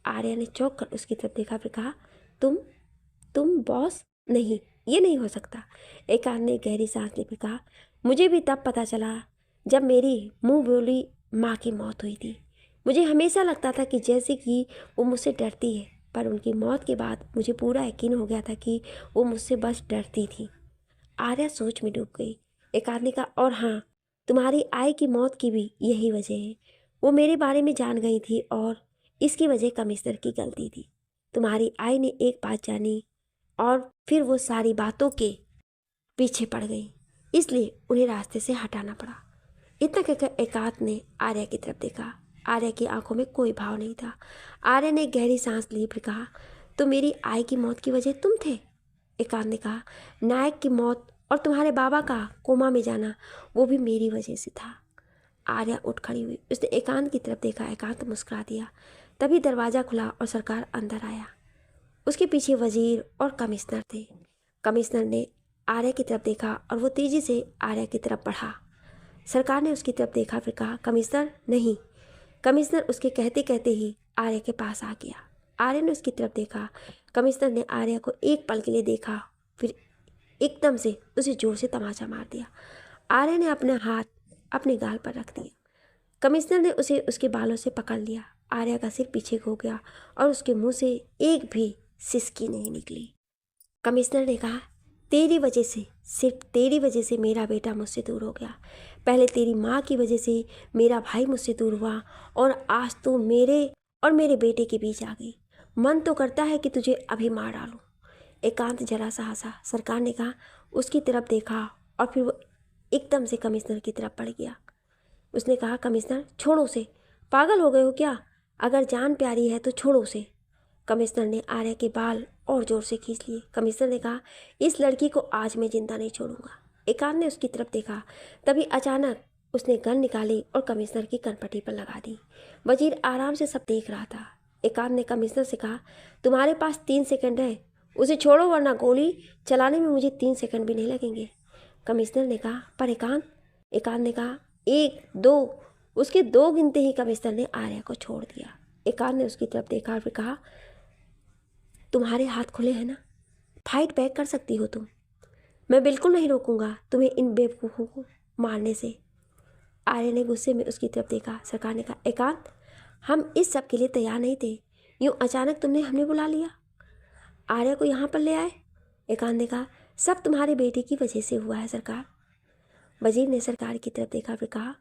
आर्या ने चौंक कर उसकी तरफ देखा, फिर कहा, तुम बॉस? नहीं, ये नहीं हो सकता। एकांत ने गहरी सांस लेकर कहा, मुझे भी तब पता चला जब मेरी मुंह बोली माँ की मौत हुई थी। मुझे हमेशा लगता था कि जैसे कि वो मुझसे डरती है, पर उनकी मौत के बाद मुझे पूरा यकीन हो गया था कि वो मुझसे बस डरती थी। आर्या सोच में डूब गई। एकांत ने कहा, और हाँ, तुम्हारी आई की मौत की भी यही वजह है। वो मेरे बारे में जान गई थी और इसकी वजह कमिश्नर की गलती थी। तुम्हारी आई ने एक बात जानी और फिर वो सारी बातों के पीछे पड़ गई, इसलिए उन्हें रास्ते से हटाना पड़ा। इतना कहकर एकांत ने आर्या की तरफ देखा। आर्या की आंखों में कोई भाव नहीं था। आर्या ने गहरी सांस ली, फिर कहा, तो मेरी आई की मौत की वजह तुम थे? एकांत ने कहा, नायक की मौत और तुम्हारे बाबा का कोमा में जाना, वो भी मेरी वजह से था। आर्या उठ खड़ी हुई, उसने एकांत की तरफ देखा। एकांत मुस्कुरा दिया। तभी दरवाज़ा खुला और सरकार अंदर आया। उसके पीछे वजीर और कमिश्नर थे। कमिश्नर ने आर्या की तरफ देखा और वो तेजी से आर्या की तरफ बढ़ा। सरकार ने उसकी तरफ देखा, फिर कहा, कमिश्नर नहीं। कमिश्नर उसके कहते कहते ही आर्या के पास आ गया। आर्या ने उसकी तरफ देखा। कमिश्नर ने आर्या को एक पल के लिए देखा, फिर एकदम से उसे जोर से तमाचा मार दिया। आर्या ने अपना हाथ अपने गाल पर रख दिया। कमिश्नर ने उसे उसके बालों से पकड़ लिया। आर्या का सिर पीछे हो गया और उसके मुंह से एक भी सिसकी नहीं निकली। कमिश्नर ने कहा, तेरी वजह से, सिर्फ तेरी वजह से मेरा बेटा मुझसे दूर हो गया। पहले तेरी माँ की वजह से मेरा भाई मुझसे दूर हुआ और आज तू मेरे और मेरे बेटे के बीच आ गई। मन तो करता है कि तुझे अभी मार डालूं। एकांत जरा सा हंसा। सरकार ने कहा, उसकी तरफ देखा और फिर वो एकदम से कमिश्नर की तरफ बढ़ गया। उसने कहा, कमिश्नर छोड़ो उसे, पागल हो गए हो क्या? अगर जान प्यारी है तो छोड़ो उसे। कमिश्नर ने आर्या के बाल और जोर से खींच लिए। कमिश्नर ने कहा, इस लड़की को आज मैं जिंदा नहीं छोड़ूंगा। एकांत ने उसकी तरफ देखा। तभी अचानक उसने गन निकाली और कमिश्नर की कनपटी पर लगा दी। वजीर आराम से सब देख रहा था। एकांत ने कमिश्नर से कहा, तुम्हारे पास 3 सेकंड है, उसे छोड़ो वरना गोली चलाने में मुझे 3 सेकंड भी नहीं लगेंगे। कमिश्नर ने कहा, पर एकांत ने कहा, 1 2। उसके 2 गिनते ही कमिश्नर ने आर्या को छोड़ दिया। एकांत ने उसकी तरफ देखा और फिर कहा, तुम्हारे हाथ खुले हैं ना, फाइट बैक कर सकती हो तुम। मैं बिल्कुल नहीं रोकूंगा तुम्हें इन बेवकूफ़ों को मारने से। आर्या ने गुस्से में उसकी तरफ देखा। सरकार ने कहा, एकांत, हम इस सब के लिए तैयार नहीं थे, यूँ अचानक तुमने हमें बुला लिया, आर्या को यहाँ पर ले आए। एकांत ने कहा, सब तुम्हारे बेटे की वजह से हुआ है सरकार। वजीर ने सरकार की तरफ देखा, फिर कहा,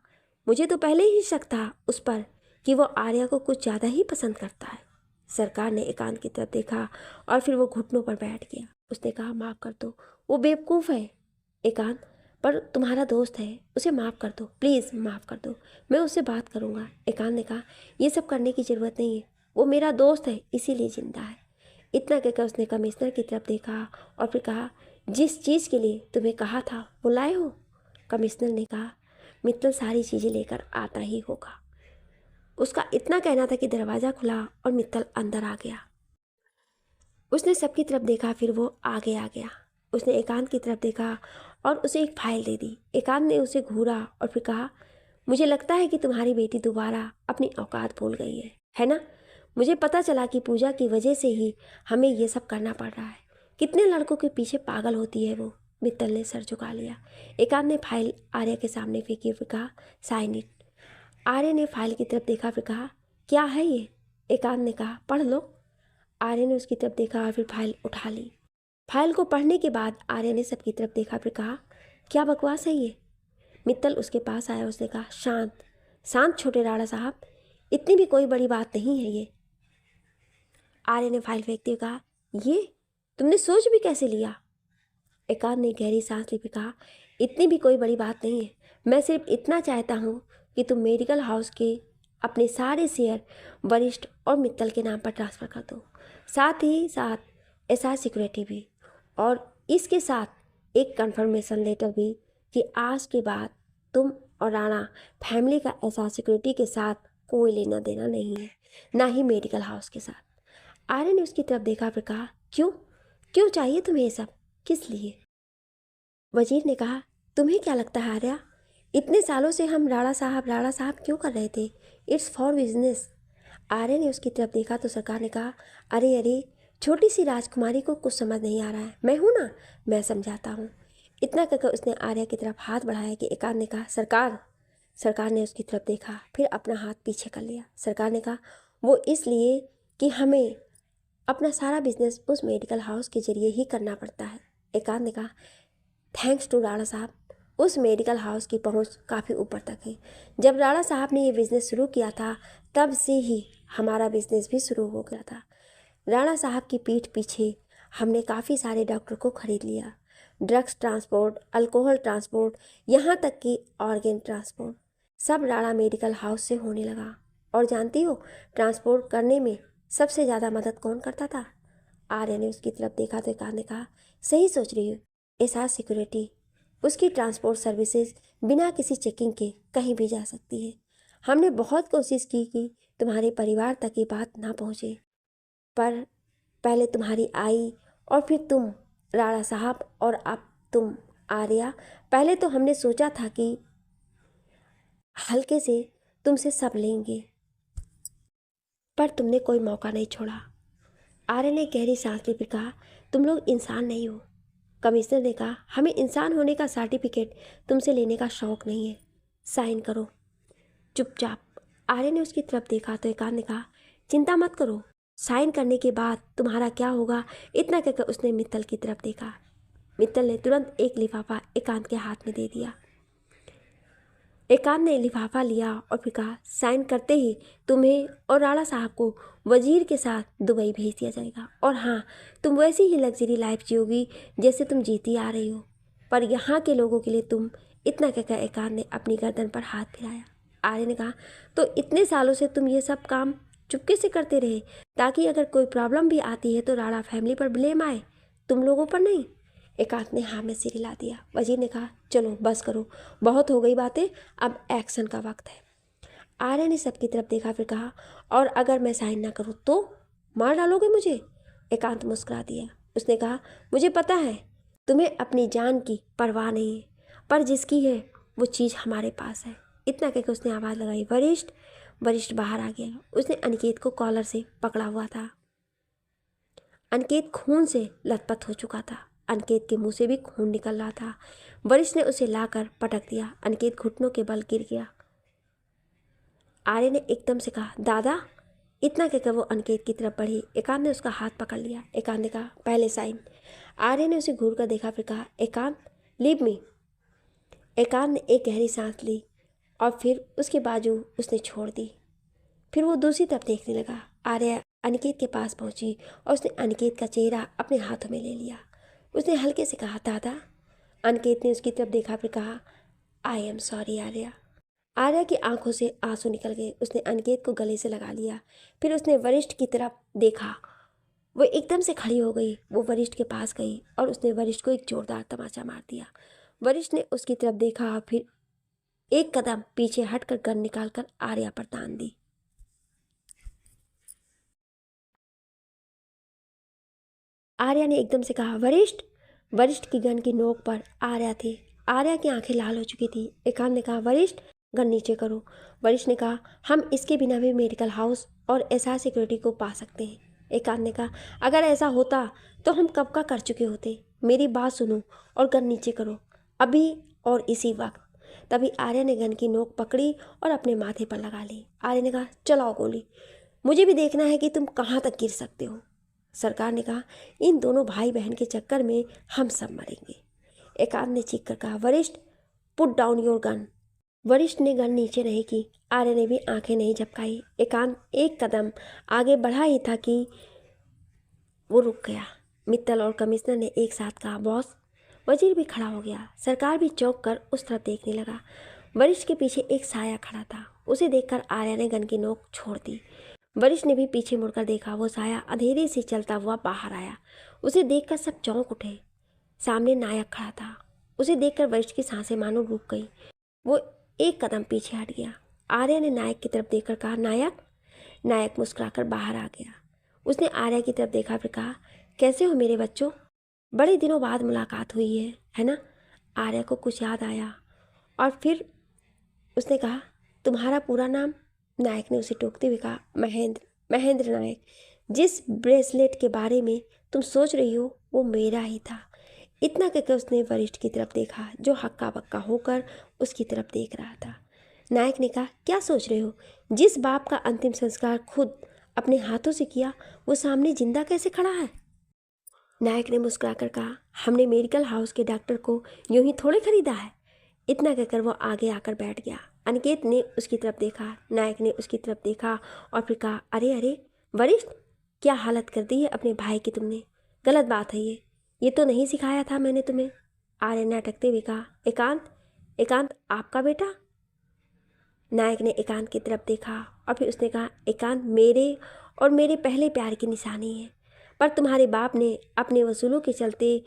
मुझे तो पहले ही शक था उस पर कि वो आर्या को कुछ ज़्यादा ही पसंद करता है। सरकार ने एकांत की तरफ देखा और फिर वो घुटनों पर बैठ गया। उसने कहा, माफ़ कर दो, वो बेवकूफ़ है एकांत, पर तुम्हारा दोस्त है, उसे माफ़ कर दो, प्लीज़ माफ़ कर दो, मैं उससे बात करूँगा। एकांत ने कहा, ये सब करने की ज़रूरत नहीं है, वो मेरा दोस्त है इसीलिए ज़िंदा है। इतना कहकर उसने कमिश्नर की तरफ देखा और फिर कहा, जिस चीज़ के लिए तुम्हें कहा था वो लाए हो? कमिश्नर ने कहा, मित्तल सारी चीज़ें लेकर आता ही होगा। उसका इतना कहना था कि दरवाज़ा खुला और मित्तल अंदर आ गया। उसने सबकी तरफ देखा, फिर वो आगे आ गया। उसने एकांत की तरफ देखा और उसे एक फाइल दे दी। एकांत ने उसे घूरा और फिर कहा, मुझे लगता है कि तुम्हारी बेटी दोबारा अपनी औकात भूल गई है ना? मुझे पता चला कि पूजा की वजह से ही हमें ये सब करना पड़ रहा है। कितने लड़कों के पीछे पागल होती है वो। मित्तल ने सर झुका लिया। एकांत ने फाइल आर्या के सामने फेंकी, फिर कहा, साइन इट। आर्या ने फाइल की तरफ देखा, फिर कहा, क्या है ये? एकांत ने कहा, पढ़ लो। आर्या ने उसकी तरफ देखा और फिर फाइल उठा ली। फाइल को पढ़ने के बाद आर्या ने सबकी तरफ देखा, फिर कहा, क्या बकवास है ये? मित्तल उसके पास आया। उसने कहा, शांत शांत छोटे राणा साहब, इतनी भी कोई बड़ी बात नहीं है ये। आर्या ने फाइल फेंकते हुए कहा, ये तुमने सोच भी कैसे लिया? एकांत ने गहरी सांस ली, फिर कहा, इतनी भी कोई बड़ी बात नहीं है, मैं सिर्फ इतना चाहता हूँ कि तुम मेडिकल हाउस के अपने सारे शेयर वरिष्ठ और मित्तल के नाम पर ट्रांसफ़र कर दो, साथ ही साथ एसआर सिक्योरिटी भी, और इसके साथ एक कंफर्मेशन लेटर भी कि आज के बाद तुम और राणा फैमिली का एसआर सिक्योरिटी के साथ कोई लेना देना नहीं है, ना ही मेडिकल हाउस के साथ। आर्या ने उसकी तरफ देखा, फिर कहा, क्यों क्यों चाहिए तुम्हें ये सब, किस लिए? वजीर ने कहा, तुम्हें क्या लगता है आर्या, इतने सालों से हम राणा साहब क्यों कर रहे थे? It's for business. आर्या ने उसकी तरफ देखा तो सरकार ने कहा, अरे छोटी सी राजकुमारी को कुछ समझ नहीं आ रहा है, मैं हूँ ना, मैं समझाता हूँ। इतना कहकर उसने आर्या की तरफ हाथ बढ़ाया कि एकांत ने कहा, सरकार। सरकार ने उसकी तरफ देखा, फिर अपना हाथ पीछे कर लिया। सरकार ने कहा, वो इसलिए कि हमें अपना सारा बिजनेस उस मेडिकल हाउस के जरिए ही करना पड़ता है। एकांत ने कहा, थैंक्स टू राणा साहब, उस मेडिकल हाउस की पहुंच काफ़ी ऊपर तक है। जब राणा साहब ने ये बिज़नेस शुरू किया था तब से ही हमारा बिज़नेस भी शुरू हो गया था। राणा साहब की पीठ पीछे हमने काफ़ी सारे डॉक्टर को खरीद लिया। ड्रग्स ट्रांसपोर्ट, अल्कोहल ट्रांसपोर्ट, यहाँ तक कि ऑर्गेन ट्रांसपोर्ट, सब राणा मेडिकल हाउस से होने लगा। और जानती हो, ट्रांसपोर्ट करने में सबसे ज़्यादा मदद कौन करता था? आर्या ने उसकी तरफ देखा तो एकांत ने कहा, सही सोच रही हो, एसआर सिक्योरिटी, उसकी ट्रांसपोर्ट सर्विसेज बिना किसी चेकिंग के कहीं भी जा सकती है। हमने बहुत कोशिश की कि तुम्हारे परिवार तक ये बात ना पहुँचे, पर पहले तुम्हारी आई और फिर तुम राणा साहब और अब तुम आर्या। पहले तो हमने सोचा था कि हल्के से तुमसे सब लेंगे, पर तुमने कोई मौका नहीं छोड़ा। आर्य ने गहरी सांस ली, फिर कहा, तुम लोग इंसान नहीं हो। कमिश्नर ने कहा, हमें इंसान होने का सर्टिफिकेट तुमसे लेने का शौक नहीं है, साइन करो चुपचाप। आर्य ने उसकी तरफ देखा तो एकांत ने कहा, चिंता मत करो, साइन करने के बाद तुम्हारा क्या होगा। इतना कहकर उसने मित्तल की तरफ देखा। मित्तल ने तुरंत एक लिफाफा एकांत के हाथ में दे दिया। एकांत ने लिफाफा लिया और फिर कहा, साइन करते ही तुम्हें और राणा साहब को वजीर के साथ दुबई भेज दिया जाएगा। और हाँ, तुम वैसी ही लग्जरी लाइफ जियोगी जैसे तुम जीती आ रही हो, पर यहाँ के लोगों के लिए तुम। इतना कहकर एकांत ने अपनी गर्दन पर हाथ फिराया। आर्य ने कहा, तो इतने सालों से तुम ये सब काम चुपके से करते रहे, ताकि अगर कोई प्रॉब्लम भी आती है तो राणा फैमिली पर ब्लेम आए, तुम लोगों पर नहीं। एकांत ने हाँ में सिर हिला दिया। वजीर ने कहा, चलो बस करो, बहुत हो गई बातें, अब एक्शन का वक्त है। आर्य ने सबकी तरफ देखा, फिर कहा, और अगर मैं साइन ना करूँ तो मार डालोगे मुझे। एकांत मुस्कुरा दिया। उसने कहा, मुझे पता है तुम्हें अपनी जान की परवाह नहीं है, पर जिसकी है वो चीज़ हमारे पास है। इतना कहकर उसने आवाज़ लगाई, वरिष्ठ। वरिष्ठ बाहर आ गया। उसने अनिकेत को कॉलर से पकड़ा हुआ था। अनिकेत खून से लथपथ हो चुका था। अनिकेत के मुंह से भी खून निकल रहा था। वरिष्ठ ने उसे लाकर पटक दिया। अनिकेत घुटनों के बल गिर गया। आर्य ने एकदम से कहा, दादा। इतना कहकर वो अनिकेत की तरफ बढ़ी। एकांत ने उसका हाथ पकड़ लिया। एकांत ने कहा, पहले साइन। आर्य ने उसे घूर कर देखा, फिर कहा, एकांत लीव मी। एकांत ने एक गहरी सांस ली और फिर उसके बाजू उसने छोड़ दी। फिर वो दूसरी तरफ देखने लगा। आर्या अनिकेत के पास पहुंची और उसने अनिकेत का चेहरा अपने हाथों में ले लिया। उसने हल्के से कहा, दादा। अनिकेत ने उसकी तरफ देखा, फिर कहा, I am sorry Arya. Arya की आंखों से आंसू निकल गए। उसने अनिकेत को गले से लगा लिया। फिर उसने वरिष्ठ की तरफ देखा। वो एकदम से खड़ी हो गई। वो वरिष्ठ के पास गई और उसने वरिष्ठ को एक जोरदार तमाचा मार दिया। वरिष्ठ ने उसकी तरफ देखा, फिर एक कदम पीछे हटकर गन निकालकर आर्या पर तान दी। आर्या ने एकदम से कहा, वरिष्ठ। वरिष्ठ की गन की नोक पर आर्या थी। आर्या की आंखें लाल हो चुकी थी। एकांत ने कहा, वरिष्ठ गन नीचे करो। वरिष्ठ ने कहा, हम इसके बिना भी मेडिकल हाउस और एसआर सिक्योरिटी को पा सकते हैं। एकांत ने कहा, अगर ऐसा होता तो हम कब का कर चुके होते। मेरी बात सुनो और गन नीचे करो, अभी और इसी वक्त। तभी आर्या ने गन की नोक पकड़ी और अपने माथे पर लगा ली। आर्या ने कहा, चलाओ गोली, मुझे भी देखना है कि तुम कहाँ तक गिर सकते हो। सरकार ने कहा, इन दोनों भाई बहन के चक्कर में हम सब मरेंगे। एकांत ने चीख कर कहा, वरिष्ठ पुट डाउन योर गन। वरिष्ठ ने गन नीचे नहीं की। आर्य ने भी आंखें नहीं झपकाई। एकांत एक कदम आगे बढ़ा ही था कि वो रुक गया। मित्तल और कमिश्नर ने एक साथ कहा, बॉस। वजीर भी खड़ा हो गया। सरकार भी चौंक कर उस तरफ देखने लगा। वरिष्ठ के पीछे एक साया खड़ा था। उसे देखकर आर्या ने गन की नोक छोड़ दी। वरिष्ठ ने भी पीछे मुड़कर देखा। वो साया अंधेरे से चलता हुआ बाहर आया। उसे देखकर सब चौंक उठे। सामने नायक खड़ा था। उसे देखकर वरिष्ठ की सांसें मानो रुक गई। वो एक कदम पीछे हट गया। आर्या ने नायक की तरफ देखकर कहा, नायक। नायक मुस्कुराकर बाहर आ गया। उसने आर्या की तरफ देखा, फिर कहा, कैसे हो मेरे बच्चों, बड़े दिनों बाद मुलाकात हुई है ना। आर्या को कुछ याद आया और फिर उसने कहा, तुम्हारा पूरा नाम। नायक ने उसे टोकते हुए कहा, महेंद्र। महेंद्र नायक। जिस ब्रेसलेट के बारे में तुम सोच रही हो वो मेरा ही था। इतना कहकर उसने वरिष्ठ की तरफ देखा, जो हक्का बक्का होकर उसकी तरफ देख रहा था। नायक ने कहा, क्या सोच रहे हो, जिस बाप का अंतिम संस्कार खुद अपने हाथों से किया वो सामने जिंदा कैसे खड़ा है। नायक ने मुस्कुराकर कहा, हमने मेडिकल हाउस के डॉक्टर को यूं ही थोड़े खरीदा है। इतना कहकर वो आगे आकर बैठ गया। अनिकेत ने उसकी तरफ देखा। नायक ने उसकी तरफ देखा और फिर कहा, अरे अरे वरिष्ठ, क्या हालत कर दी है अपने भाई की तुमने। गलत बात है ये तो नहीं सिखाया था मैंने तुम्हें। आर्य ने अटकते हुए कहा, एकांत। एकांत आपका बेटा। नायक ने एकांत की तरफ देखा और फिर उसने कहा, एकांत मेरे और मेरे पहले प्यार की निशानी है, पर तुम्हारे बाप ने अपने वसूलों के चलते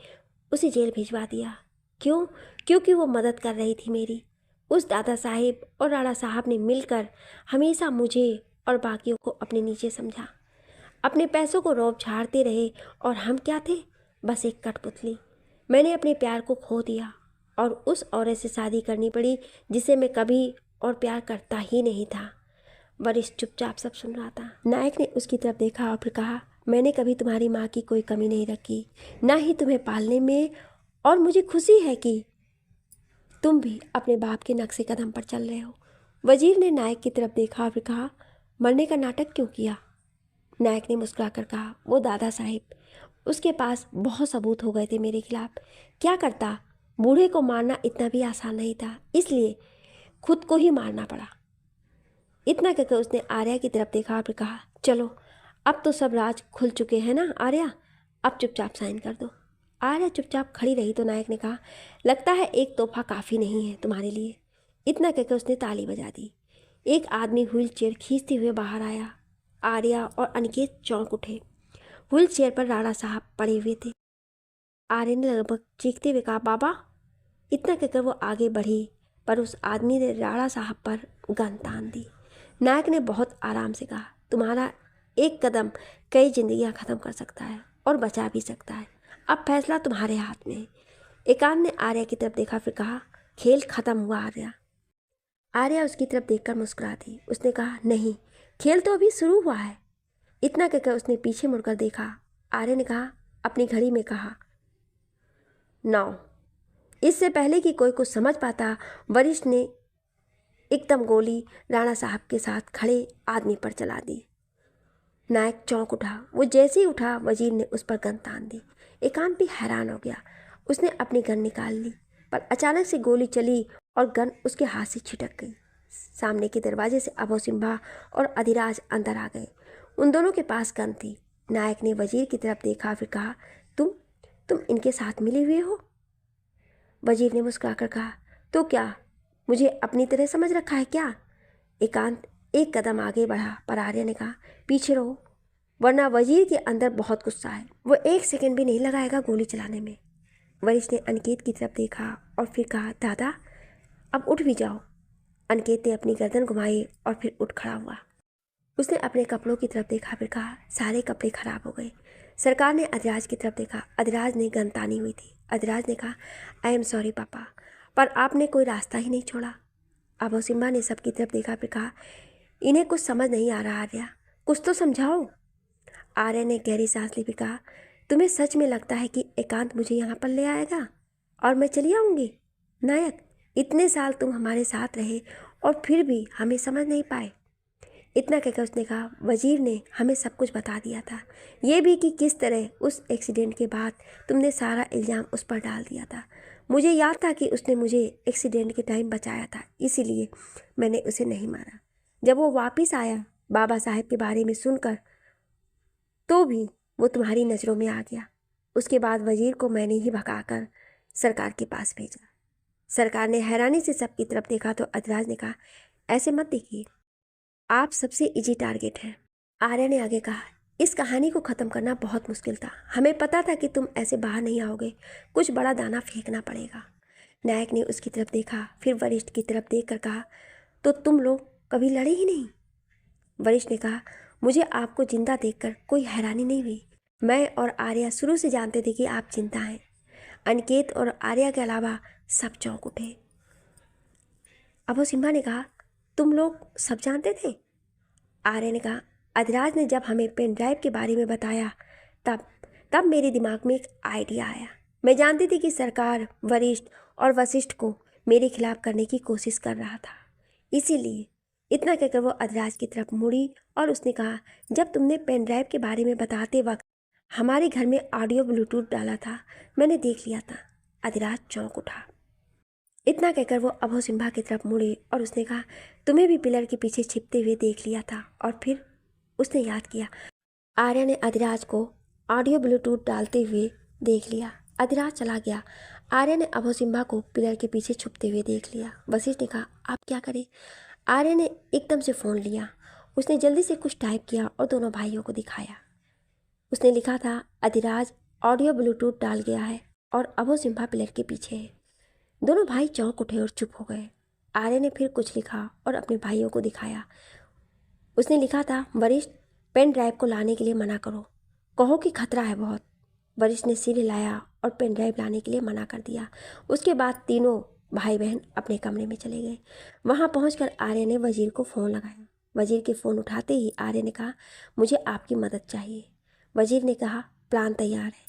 उसे जेल भिजवा दिया। क्यों? क्योंकि वो मदद कर रही थी मेरी। उस दादा साहिब और राणा साहब ने मिलकर हमेशा मुझे और बाकियों को अपने नीचे समझा। अपने पैसों को रौब झाड़ते रहे और हम क्या थे, बस एक कठपुतली। मैंने अपने प्यार को खो दिया और उस औरत से शादी करनी पड़ी जिसे मैं कभी और प्यार करता ही नहीं था। वरिष्ठ चुपचाप सब सुन रहा था। नायक ने उसकी तरफ देखा और फिर कहा, मैंने कभी तुम्हारी माँ की कोई कमी नहीं रखी, ना ही तुम्हें पालने में, और मुझे खुशी है कि तुम भी अपने बाप के नक्शे कदम पर चल रहे हो। वजीर ने नायक की तरफ देखा और फिर कहा, मरने का नाटक क्यों किया? नायक ने मुस्कुराकर कहा, वो दादा साहिब, उसके पास बहुत सबूत हो गए थे मेरे खिलाफ। क्या करता, बूढ़े को मारना इतना भी आसान नहीं था, इसलिए खुद को ही मारना पड़ा। इतना कहकर उसने आर्या की तरफ देखा और फिर कहा, चलो अब तो सब राज खुल चुके हैं ना आर्या, अब चुपचाप साइन कर दो। आर्या चुपचाप खड़ी रही तो नायक ने कहा, लगता है एक तोहफा काफ़ी नहीं है तुम्हारे लिए। इतना कहकर उसने ताली बजा दी। एक आदमी व्हील चेयर खींचते हुए बाहर आया। आर्या और अनिकेत चौंक उठे। व्हील चेयर पर राणा साहब पड़े हुए थे। आर्या ने लगभग चीखते हुए कहा, बाबा। इतना कहकर वो आगे बढ़ी, पर उस आदमी ने राणा साहब पर गन तान दी। नायक ने बहुत आराम से कहा, तुम्हारा एक कदम कई जिंदगियां ख़त्म कर सकता है और बचा भी सकता है। अब फैसला तुम्हारे हाथ में है। एकांत ने आर्या की तरफ देखा, फिर कहा, खेल ख़त्म हुआ आर्या। आर्या उसकी तरफ देखकर मुस्कुरा दी। उसने कहा, नहीं, खेल तो अभी शुरू हुआ है। इतना कहकर उसने पीछे मुड़कर देखा। आर्या ने कहा, अपनी घड़ी में कहा, 9। इससे पहले कि कोई कुछ समझ पाता, वरिष्ठ ने एकदम गोली राणा साहब के साथ खड़े आदमी पर चला दी। नायक चौंक उठा। वो जैसे ही उठा, वजीर ने उस पर गन तान दी। एकांत भी हैरान हो गया। उसने अपनी गन निकाल ली, पर अचानक से गोली चली और गन उसके हाथ से छिटक गई। सामने के दरवाजे से अभो सिम्हा और अधिराज अंदर आ गए। उन दोनों के पास गन थी। नायक ने वजीर की तरफ देखा, फिर कहा, तुम इनके साथ मिले हुए हो? वजीर ने मुस्कुराकर कहा, तो क्या मुझे अपनी तरह समझ रखा है क्या? एकांत एक कदम आगे बढ़ा, पर आर्या ने कहा, पीछे रहो, वरना वजीर के अंदर बहुत गुस्सा है, वो एक सेकंड भी नहीं लगाएगा गोली चलाने में। वरिष्ठ ने अनिकेत की तरफ देखा और फिर कहा, दादा अब उठ भी जाओ। अनिकेत ने अपनी गर्दन घुमाई और फिर उठ खड़ा हुआ। उसने अपने कपड़ों की तरफ देखा, फिर कहा, सारे कपड़े खराब हो गए। सरकार ने अधिराज की तरफ देखा। अधिराज ने गन तानी हुई थी। अधिराज ने कहा, आई एम सॉरी पापा, पर आपने कोई रास्ता ही नहीं छोड़ा। अभो सिम्हा ने सबकी तरफ देखा, फिर कहा, इन्हें कुछ समझ नहीं आ रहा आर्या, कुछ तो समझाओ। आर्या ने गहरी सांस ली, फिर कहा, तुम्हें सच में लगता है कि एकांत मुझे यहाँ पर ले आएगा और मैं चली आऊँगी? नायक, इतने साल तुम हमारे साथ रहे और फिर भी हमें समझ नहीं पाए। इतना कहकर उसने कहा, वजीर ने हमें सब कुछ बता दिया था, ये भी कि किस तरह उस एक्सीडेंट के बाद तुमने सारा इल्ज़ाम उस पर डाल दिया था। मुझे याद था कि उसने मुझे एक्सीडेंट के टाइम बचाया था, इसीलिए मैंने उसे नहीं मारा। जब वो वापस आया बाबा साहेब के बारे में सुनकर, तो भी वो तुम्हारी नज़रों में आ गया। उसके बाद वजीर को मैंने ही भगाकर सरकार के पास भेजा। सरकार ने हैरानी से सबकी तरफ देखा तो अधिराज ने कहा, ऐसे मत देखिए, आप सबसे इजी टारगेट हैं। आर्या ने आगे कहा, इस कहानी को ख़त्म करना बहुत मुश्किल था। हमें पता था कि तुम ऐसे बाहर नहीं आओगे, कुछ बड़ा दाना फेंकना पड़ेगा। नायक ने उसकी तरफ देखा, फिर वरिष्ठ की तरफ देखकर कहा, तो तुम लोग कभी लड़े ही नहीं? वरिष्ठ ने कहा, मुझे आपको जिंदा देखकर कोई हैरानी नहीं हुई। मैं और आर्या शुरू से जानते थे कि आप जिंदा हैं। अनिकेत और आर्या के अलावा सब चौंक उठे। अभो सिम्हा ने कहा, तुम लोग सब जानते थे? आर्या ने कहा, अधिराज ने जब हमें पेन ड्राइव के बारे में बताया, तब मेरे दिमाग में एक आइडिया आया। मैं जानती थी कि सरकार वरिष्ठ और वशिष्ठ को मेरे खिलाफ करने की कोशिश कर रहा था, इसीलिए। इतना कहकर वो अधिराज की तरफ मुड़ी और उसने कहा, जब तुमने पेन ड्राइव के बारे में बताते वक्त हमारे घर में ऑडियो ब्लूटूथ डाला था, मैंने देख लिया था। अधिराज चौंक उठा। इतना कहकर वो अभो सिम्हा की तरफ मुड़ी और उसने कहा, तुम्हें भी पिलर के पीछे छिपते हुए देख लिया था। और फिर उसने याद किया। आर्या ने अधिराज को ऑडियो ब्लूटूथ डालते हुए देख लिया। अधिराज चला गया। आर्या ने अभो सिम्हा को पिलर के पीछे छुपते हुए देख लिया। वशिष्ठ ने कहा, आप क्या करें? आर्या ने एकदम से फ़ोन लिया। उसने जल्दी से कुछ टाइप किया और दोनों भाइयों को दिखाया। उसने लिखा था, अधिराज ऑडियो ब्लूटूथ डाल गया है और अभो सिम्हा पिलर के पीछे है। दोनों भाई चौंक उठे और चुप हो गए। आर्या ने फिर कुछ लिखा और अपने भाइयों को दिखाया। उसने लिखा था, वरिष्ठ पेन ड्राइव को लाने के लिए मना करो, कहो कि खतरा है बहुत। वरिष्ठ ने सिर हिलाया और पेन ड्राइव लाने के लिए मना कर दिया। उसके बाद तीनों भाई बहन अपने कमरे में चले गए। वहाँ पहुँचकर आर्य ने वजीर को फ़ोन लगाया। वजीर के फ़ोन उठाते ही आर्य ने कहा, मुझे आपकी मदद चाहिए। वजीर ने कहा, प्लान तैयार है।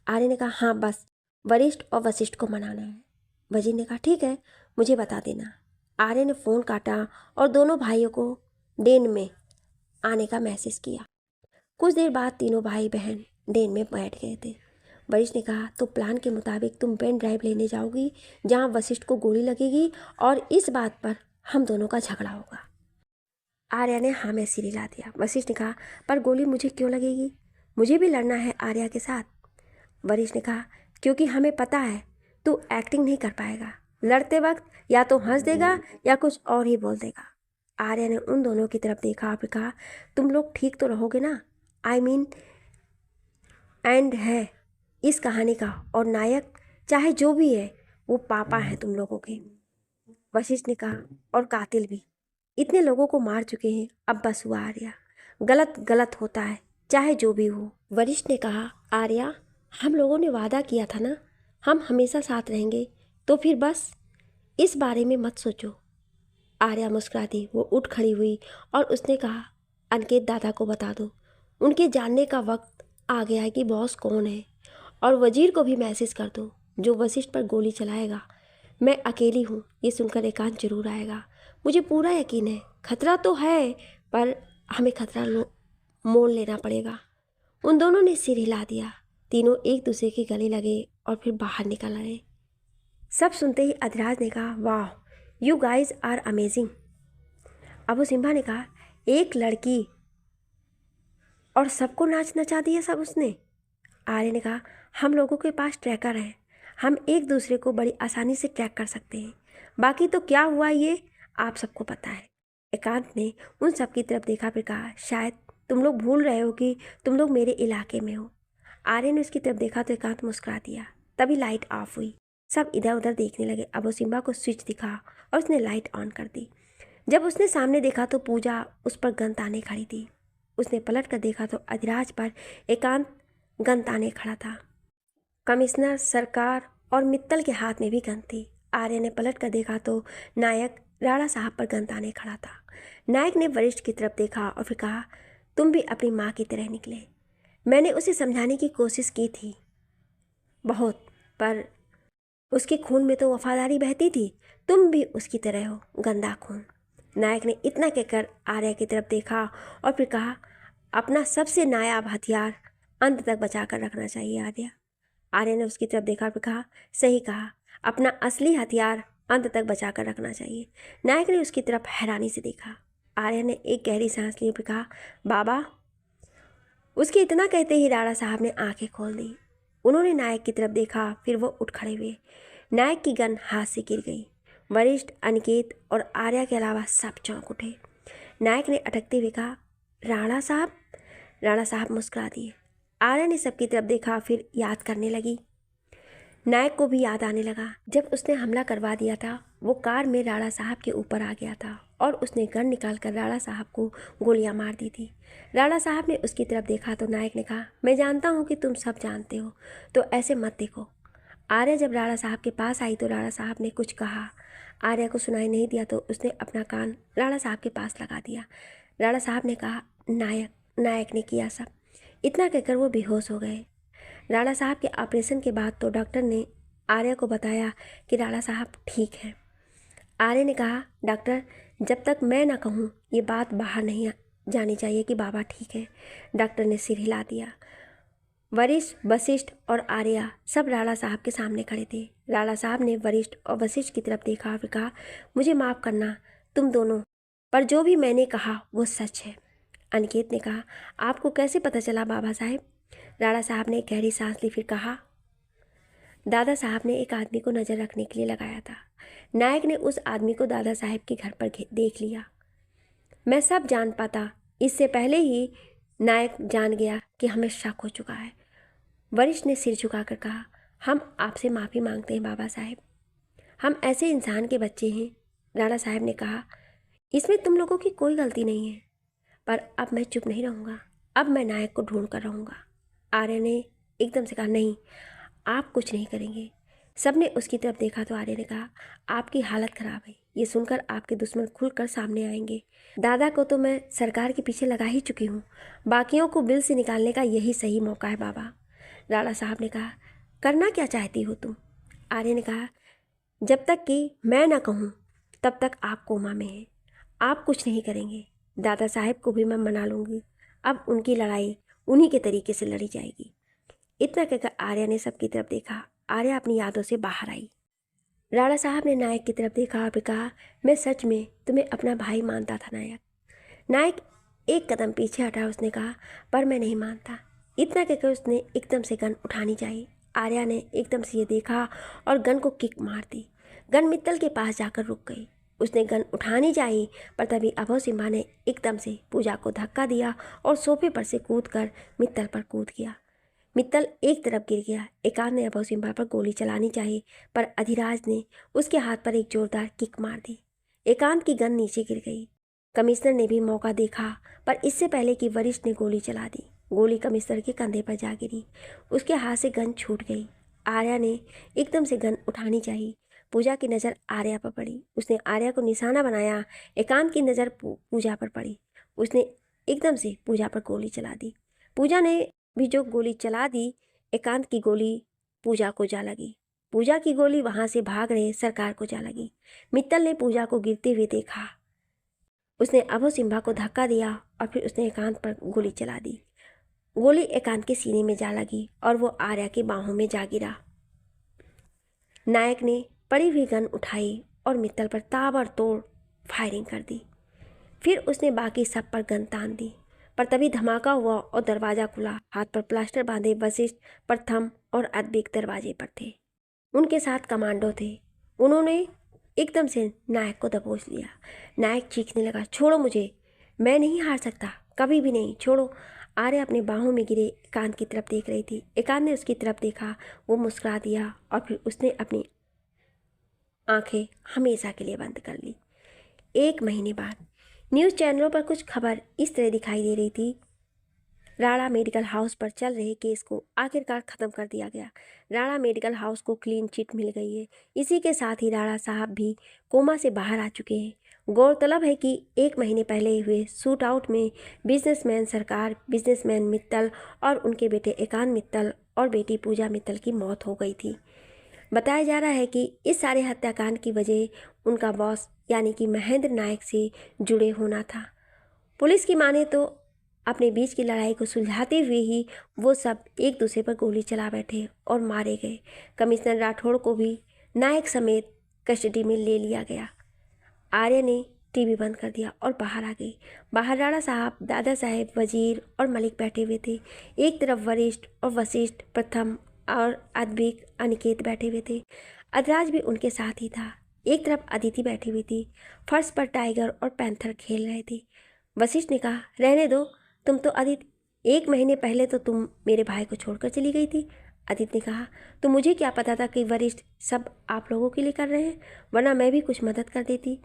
आर्य ने कहा, हाँ, बस वरिष्ठ और वशिष्ठ को मनाना है। वजीर ने कहा, ठीक है, मुझे बता देना। आर्य ने फ़ोन काटा और दोनों भाइयों को डेन में आने का मैसेज किया। कुछ देर बाद तीनों भाई बहन डेन में बैठ गए थे। वरिष्ठ ने कहा, तो प्लान के मुताबिक तुम पेन ड्राइव लेने जाओगी जहाँ वशिष्ठ को गोली लगेगी और इस बात पर हम दोनों का झगड़ा होगा। आर्या ने हाँ में सिर हिला दिया। वशिष्ठ ने कहा, पर गोली मुझे क्यों लगेगी? मुझे भी लड़ना है आर्या के साथ। वरिष्ठ ने कहा, क्योंकि हमें पता है तू एक्टिंग नहीं कर पाएगा। लड़ते वक्त या तो हंस देगा या कुछ और ही बोल देगा। आर्या ने उन दोनों की तरफ देखा और कहा, तुम लोग ठीक तो रहोगे ना? आई मीन एंड है इस कहानी का, और नायक चाहे जो भी है वो पापा है तुम लोगों के। वशिष्ठ ने कहा, और कातिल भी। इतने लोगों को मार चुके हैं, अब बस हुआ आर्या। गलत गलत होता है, चाहे जो भी हो। वरिष्ठ ने कहा, आर्या, हम लोगों ने वादा किया था ना, हम हमेशा साथ रहेंगे, तो फिर बस इस बारे में मत सोचो। आर्या मुस्कुराती। वो उठ खड़ी हुई और उसने कहा, अनिकेत दादा को बता दो, उनके जानने का वक्त आ गया है कि बॉस कौन है। और वजीर को भी मैसेज कर दो जो वशिष्ठ पर गोली चलाएगा। मैं अकेली हूँ, ये सुनकर एकांत जरूर आएगा। मुझे पूरा यकीन है, खतरा तो है पर हमें खतरा मोल लेना पड़ेगा। उन दोनों ने सिर हिला दिया। तीनों एक दूसरे के गले लगे और फिर बाहर निकल आए। सब सुनते ही अधिराज ने कहा, वाह, you guys are amazing. Abu Simba ने कहा, एक लड़की और सबको नाच नचा दिया सब उसने। आर्य ने कहा, हम लोगों के पास ट्रैकर है, हम एक दूसरे को बड़ी आसानी से ट्रैक कर सकते हैं। बाकी तो क्या हुआ ये आप सबको पता है। एकांत ने उन सब की तरफ देखा, फिर कहा, शायद तुम लोग भूल रहे हो कि तुम लोग मेरे इलाके में हो। आर्य ने उसकी तरफ देखा तो एकांत मुस्कुरा दिया। तभी लाइट ऑफ हुई। सब इधर उधर देखने लगे। अबू सिम्बा को स्विच दिखा और उसने लाइट ऑन कर दी। जब उसने सामने देखा तो पूजा उस पर गन ताने खड़ी थी। उसने पलट कर देखा तो अधिराज पर एकांत गन ताने खड़ा था। कमिश्नर, सरकार और मित्तल के हाथ में भी गन थी। आर्य ने पलट कर देखा तो नायक राणा साहब पर गन ताने खड़ा था। नायक ने वरिष्ठ की तरफ देखा और फिर कहा, तुम भी अपनी माँ की तरह निकले। मैंने उसे समझाने की कोशिश की थी बहुत, पर उसके खून में तो वफादारी बहती थी। तुम भी उसकी तरह हो, गंदा खून। नायक ने इतना कहकर आर्या की तरफ देखा और फिर कहा, अपना सबसे नायाब हथियार अंत तक बचा कर रखना चाहिए आर्या। आर्या ने उसकी तरफ देखा और फिर कहा, सही कहा, अपना असली हथियार अंत तक बचा कर रखना चाहिए। नायक ने उसकी तरफ हैरानी से देखा। आर्या ने एक गहरी सांस ली और फिर कहा, बाबा। उसके इतना कहते ही राणा साहब ने आंखें खोल दी। उन्होंने नायक की तरफ देखा, फिर वो उठ खड़े हुए। नायक की गन हाथ से गिर गई। वरिष्ठ, अनिकेत और आर्या के अलावा सब चौंक उठे। नायक ने अटकते हुए कहा, राणा साहब। राणा साहब मुस्कुरा दिए। आर्या ने सबकी तरफ देखा, फिर याद करने लगी। नायक को भी याद आने लगा, जब उसने हमला करवा दिया था वो कार में राणा साहब के ऊपर आ गया था और उसने गन निकाल कर राणा साहब को गोलियां मार दी थी। राणा साहब ने उसकी तरफ देखा तो नायक ने कहा, मैं जानता हूँ कि तुम सब जानते हो, तो ऐसे मत देखो। आर्या जब राणा साहब के पास आई तो राणा साहब ने कुछ कहा। आर्या को सुनाई नहीं दिया तो उसने अपना कान राणा साहब के पास लगा दिया। राणा साहब ने कहा, नायक, नायक ने किया सब। इतना कहकर वो बेहोश हो गए। राणा साहब के ऑपरेशन के बाद तो डॉक्टर ने आर्या को बताया कि राणा साहब ठीक हैं। आर्या ने कहा, डॉक्टर, जब तक मैं ना कहूँ ये बात बाहर नहीं जानी चाहिए कि बाबा ठीक है। डॉक्टर ने सिर हिला दिया। वरिष्ठ, वशिष्ठ और आर्या सब राणा साहब के सामने खड़े थे। राणा साहब ने वरिष्ठ और वशिष्ठ की तरफ देखा और कहा, मुझे माफ़ करना तुम दोनों, पर जो भी मैंने कहा वो सच है। अनिकेत ने कहा, आपको कैसे पता चला बाबा साहब? राणा साहब ने गहरी सांस ली, फिर कहा, दादा साहब ने एक आदमी को नज़र रखने के लिए लगाया था। नायक ने उस आदमी को दादा साहब के घर पर देख लिया। मैं सब जान पाता इससे पहले ही नायक जान गया कि हमें शक हो चुका है। वरिष्ठ ने सिर झुकाकर कहा, हम आपसे माफ़ी मांगते हैं बाबा साहब, हम ऐसे इंसान के बच्चे हैं। राणा साहब ने कहा, इसमें तुम लोगों की कोई गलती नहीं है। पर अब मैं चुप नहीं रहूँगा, अब मैं नायक को ढूंढ कर रहूँगा। आर्या ने एकदम से कहा, नहीं, आप कुछ नहीं करेंगे। सबने उसकी तरफ देखा तो आर्या ने कहा, आपकी हालत ख़राब है, ये सुनकर आपके दुश्मन खुलकर सामने आएंगे। दादा को तो मैं सरकार के पीछे लगा ही चुकी हूँ, बाकियों को बिल से निकालने का यही सही मौका है बाबा। राणा साहब ने कहा, करना क्या चाहती हो तुम? आर्या ने कहा, जब तक कि मैं ना कहूँ तब तक आप कोमा में हैं, आप कुछ नहीं करेंगे। दादा साहब को भी मैं मना लूँगी, अब उनकी लड़ाई उन्हीं के तरीके से लड़ी जाएगी। इतना कहकर आर्या ने सबकी तरफ देखा। आर्या अपनी यादों से बाहर आई। राणा साहब ने नायक की तरफ देखा और कहा, मैं सच में तुम्हें अपना भाई मानता था नायक। नायक एक कदम पीछे हटा। उसने कहा, पर मैं नहीं मानता। इतना कहकर उसने एकदम से गन उठानी चाहिए। आर्या ने एकदम से ये देखा और गन को किक मार दी। गन मित्तल के पास जाकर रुक गई। उसने गन उठानी चाहिए, पर तभी अभय सिम्हा ने एकदम से पूजा को धक्का दिया और सोफे पर से कूदकर मित्तल पर कूद गया। मित्तल एक तरफ गिर गया। एकांत ने अभय सिम्हा पर गोली चलानी चाहिए, पर अधिराज ने उसके हाथ पर एक जोरदार किक मार दी। एकांत की गन नीचे गिर गई। कमिश्नर ने भी मौका देखा, पर इससे पहले कि वरिष्ठ ने गोली चला दी। गोली कमिश्नर के कंधे पर जा गिरी। उसके हाथ से गन छूट गई। आर्या ने एकदम से गन उठानी चाहिए। पूजा की नज़र आर्या पर पड़ी। उसने आर्या को निशाना बनाया। एकांत की नज़र पूजा पर पड़ी। उसने एकदम से पूजा पर गोली चला दी। पूजा ने भी जो गोली चला दी, एकांत की गोली पूजा को जा लगी। पूजा की गोली वहाँ से भाग रहे सरकार को जा लगी। मित्तल ने पूजा को गिरते हुए देखा। उसने अभय सिम्हा को धक्का दिया और फिर उसने एकांत पर गोली चला दी। गोली एकांत के सीने में जा लगी और वो आर्या की बाहों में जा गिरा। नायक ने पड़ी हुई गन उठाई और मित्तल पर ताबड़तोड़ फायरिंग कर दी। फिर उसने बाकी सब पर गन तान दी, पर तभी धमाका हुआ और दरवाज़ा खुला। हाथ पर प्लास्टर बांधे वशिष्ठ, प्रथम और अद्विक दरवाजे पर थे। उनके साथ कमांडो थे। उन्होंने एकदम से नायक को दबोच लिया। नायक चीखने लगा, छोड़ो मुझे, मैं नहीं हार सकता, कभी भी नहीं, छोड़ो। आर्या अपने बाहों में गिरे एकांत की तरफ देख रही थी। एकांत ने उसकी तरफ देखा। वो मुस्कुरा दिया और फिर उसने अपनी आंखें हमेशा के लिए बंद कर ली। 1 महीने बाद न्यूज़ चैनलों पर कुछ खबर इस तरह दिखाई दे रही थी, राणा मेडिकल हाउस पर चल रहे केस को आखिरकार ख़त्म कर दिया गया। राणा मेडिकल हाउस को क्लीन चिट मिल गई है। इसी के साथ ही राणा साहब भी कोमा से बाहर आ चुके हैं। गौरतलब है कि 1 महीने पहले हुए शूट आउट में बिजनेसमैन सरकार, बिजनेसमैन मित्तल और उनके बेटे एकांत मित्तल और बेटी पूजा मित्तल की मौत हो गई थी। बताया जा रहा है कि इस सारे हत्याकांड की वजह उनका बॉस यानी कि महेंद्र नायक से जुड़े होना था। पुलिस की माने तो अपने बीच की लड़ाई को सुलझाते हुए ही वो सब एक दूसरे पर गोली चला बैठे और मारे गए। कमिश्नर राठौड़ को भी नायक समेत कस्टडी में ले लिया गया। आर्या ने टीवी बंद कर दिया और बाहर आ गई। बाहर राणा साहब, दादा साहेब, वजीर और मलिक बैठे हुए थे। एक तरफ वरिष्ठ और वशिष्ठ, प्रथम और अद्विक, अनिकेत बैठे हुए थे। अदराज भी उनके साथ ही था। एक तरफ अदिति बैठी हुई थी। फर्श पर टाइगर और पैंथर खेल रहे थे। वशिष्ठ ने कहा, रहने दो, तुम तो अदिति, 1 महीने पहले तो तुम मेरे भाई को छोड़कर चली गई थी। अदिति ने कहा, तो मुझे क्या पता था कि वरिष्ठ सब आप लोगों के लिए कर रहे हैं, वरना मैं भी कुछ मदद कर देती।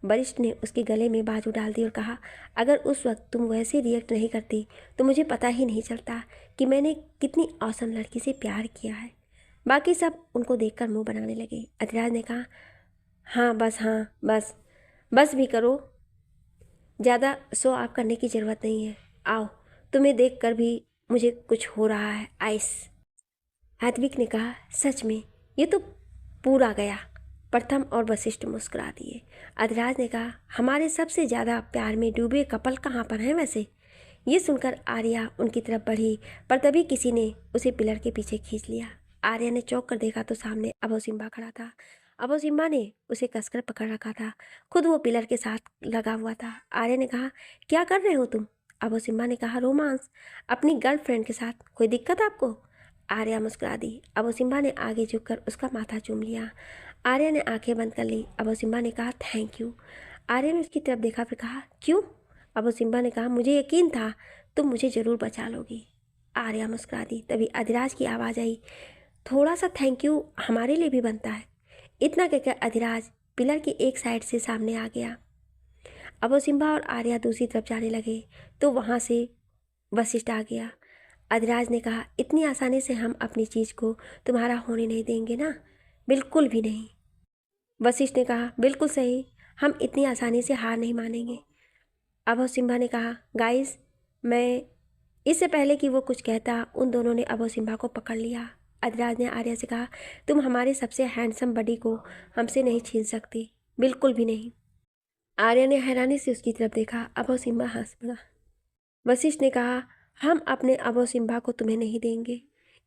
वरिष्ठ ने उसके गले में बाजू डाल दी और कहा, अगर उस वक्त तुम वैसे रिएक्ट नहीं करती तो मुझे पता ही नहीं चलता कि मैंने कितनी औसम लड़की से प्यार किया है। बाकी सब उनको देखकर मुंह बनाने लगे। अधिराज ने कहा, हाँ बस बस भी करो, ज़्यादा शो ऑफ करने की ज़रूरत नहीं है। आओ, तुम्हें देखकर भी मुझे कुछ हो रहा है। आइस। अद्विक ने कहा, सच में ये तो पूरा गया। प्रथम और वशिष्ठ मुस्कुरा दिए। अधिराज ने कहा, हमारे सबसे ज़्यादा प्यार में डूबे कपल कहाँ पर हैं वैसे? ये सुनकर आर्या उनकी तरफ बढ़ी, पर तभी किसी ने उसे पिलर के पीछे खींच लिया। आर्या ने चौंक कर देखा तो सामने अभय सिम्हा खड़ा था। अभय सिम्हा ने उसे कसकर पकड़ रखा था। खुद वो पिलर के साथ लगा हुआ था। आर्या ने कहा, क्या कर रहे हो तुम? अभय सिम्हा ने कहा, रोमांस अपनी गर्लफ्रेंड के साथ। कोई दिक्कत आपको? आर्या मुस्कुरा दी। अभय सिम्हा ने आगे झुककर उसका माथा चूम लिया। आर्या ने आंखें बंद कर ली। अभय सिम्हा ने कहा, थैंक यू। आर्या ने उसकी तरफ देखा, फिर कहा, क्यों? अभय सिम्हा ने कहा, मुझे यकीन था तुम मुझे ज़रूर बचा लोगी। आर्या मुस्कुरा दी। तभी अधिराज की आवाज़ आई, थोड़ा सा थैंक यू हमारे लिए भी बनता है। इतना कहकर अधिराज पिलर की एक साइड से सामने आ गया। अब वो सिम्बा और आर्या दूसरी तरफ जाने लगे तो वहाँ से वशिष्ठ आ गया। अधिराज ने कहा, इतनी आसानी से हम अपनी चीज़ को तुम्हारा होने नहीं देंगे ना? बिल्कुल भी नहीं। वशिष्ठ ने कहा, बिल्कुल सही, हम इतनी आसानी से हार नहीं मानेंगे। अब सिम्बा ने कहा, गाइस, मैं इससे पहले कि वो कुछ कहता उन दोनों ने अब सिम्बा को पकड़ लिया। अधिराज ने आर्या से कहा, तुम हमारे सबसे हैंडसम बडी को हमसे नहीं छीन सकती, बिल्कुल भी नहीं। आर्या ने हैरानी से उसकी तरफ देखा। अब सिम्बा हंस पड़ा। वशिष्ठ ने कहा, हम अपने अबो सिम्बा को तुम्हें नहीं देंगे।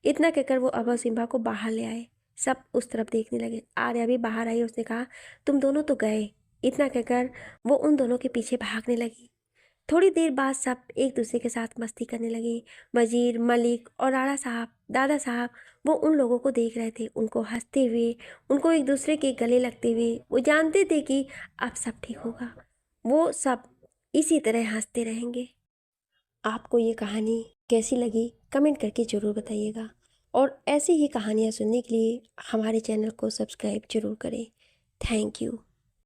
इतना कहकर वो अबो सिम्बा को बाहर ले आए। सब उस तरफ देखने लगे। आर्या भी बाहर आई। उसने कहा, तुम दोनों तो गए। इतना कहकर वो उन दोनों के पीछे भागने लगी। थोड़ी देर बाद सब एक दूसरे के साथ मस्ती करने लगे। वजीर, मलिक और राणा साहब, दादा साहब, वो उन लोगों को देख रहे थे, उनको हंसते हुए, उनको एक दूसरे के गले लगते हुए। वो जानते थे कि अब सब ठीक होगा, वो सब इसी तरह हंसते रहेंगे। आपको ये कहानी कैसी लगी कमेंट करके ज़रूर बताइएगा, और ऐसी ही कहानियाँ सुनने के लिए हमारे चैनल को सब्सक्राइब जरूर करें। Thank you.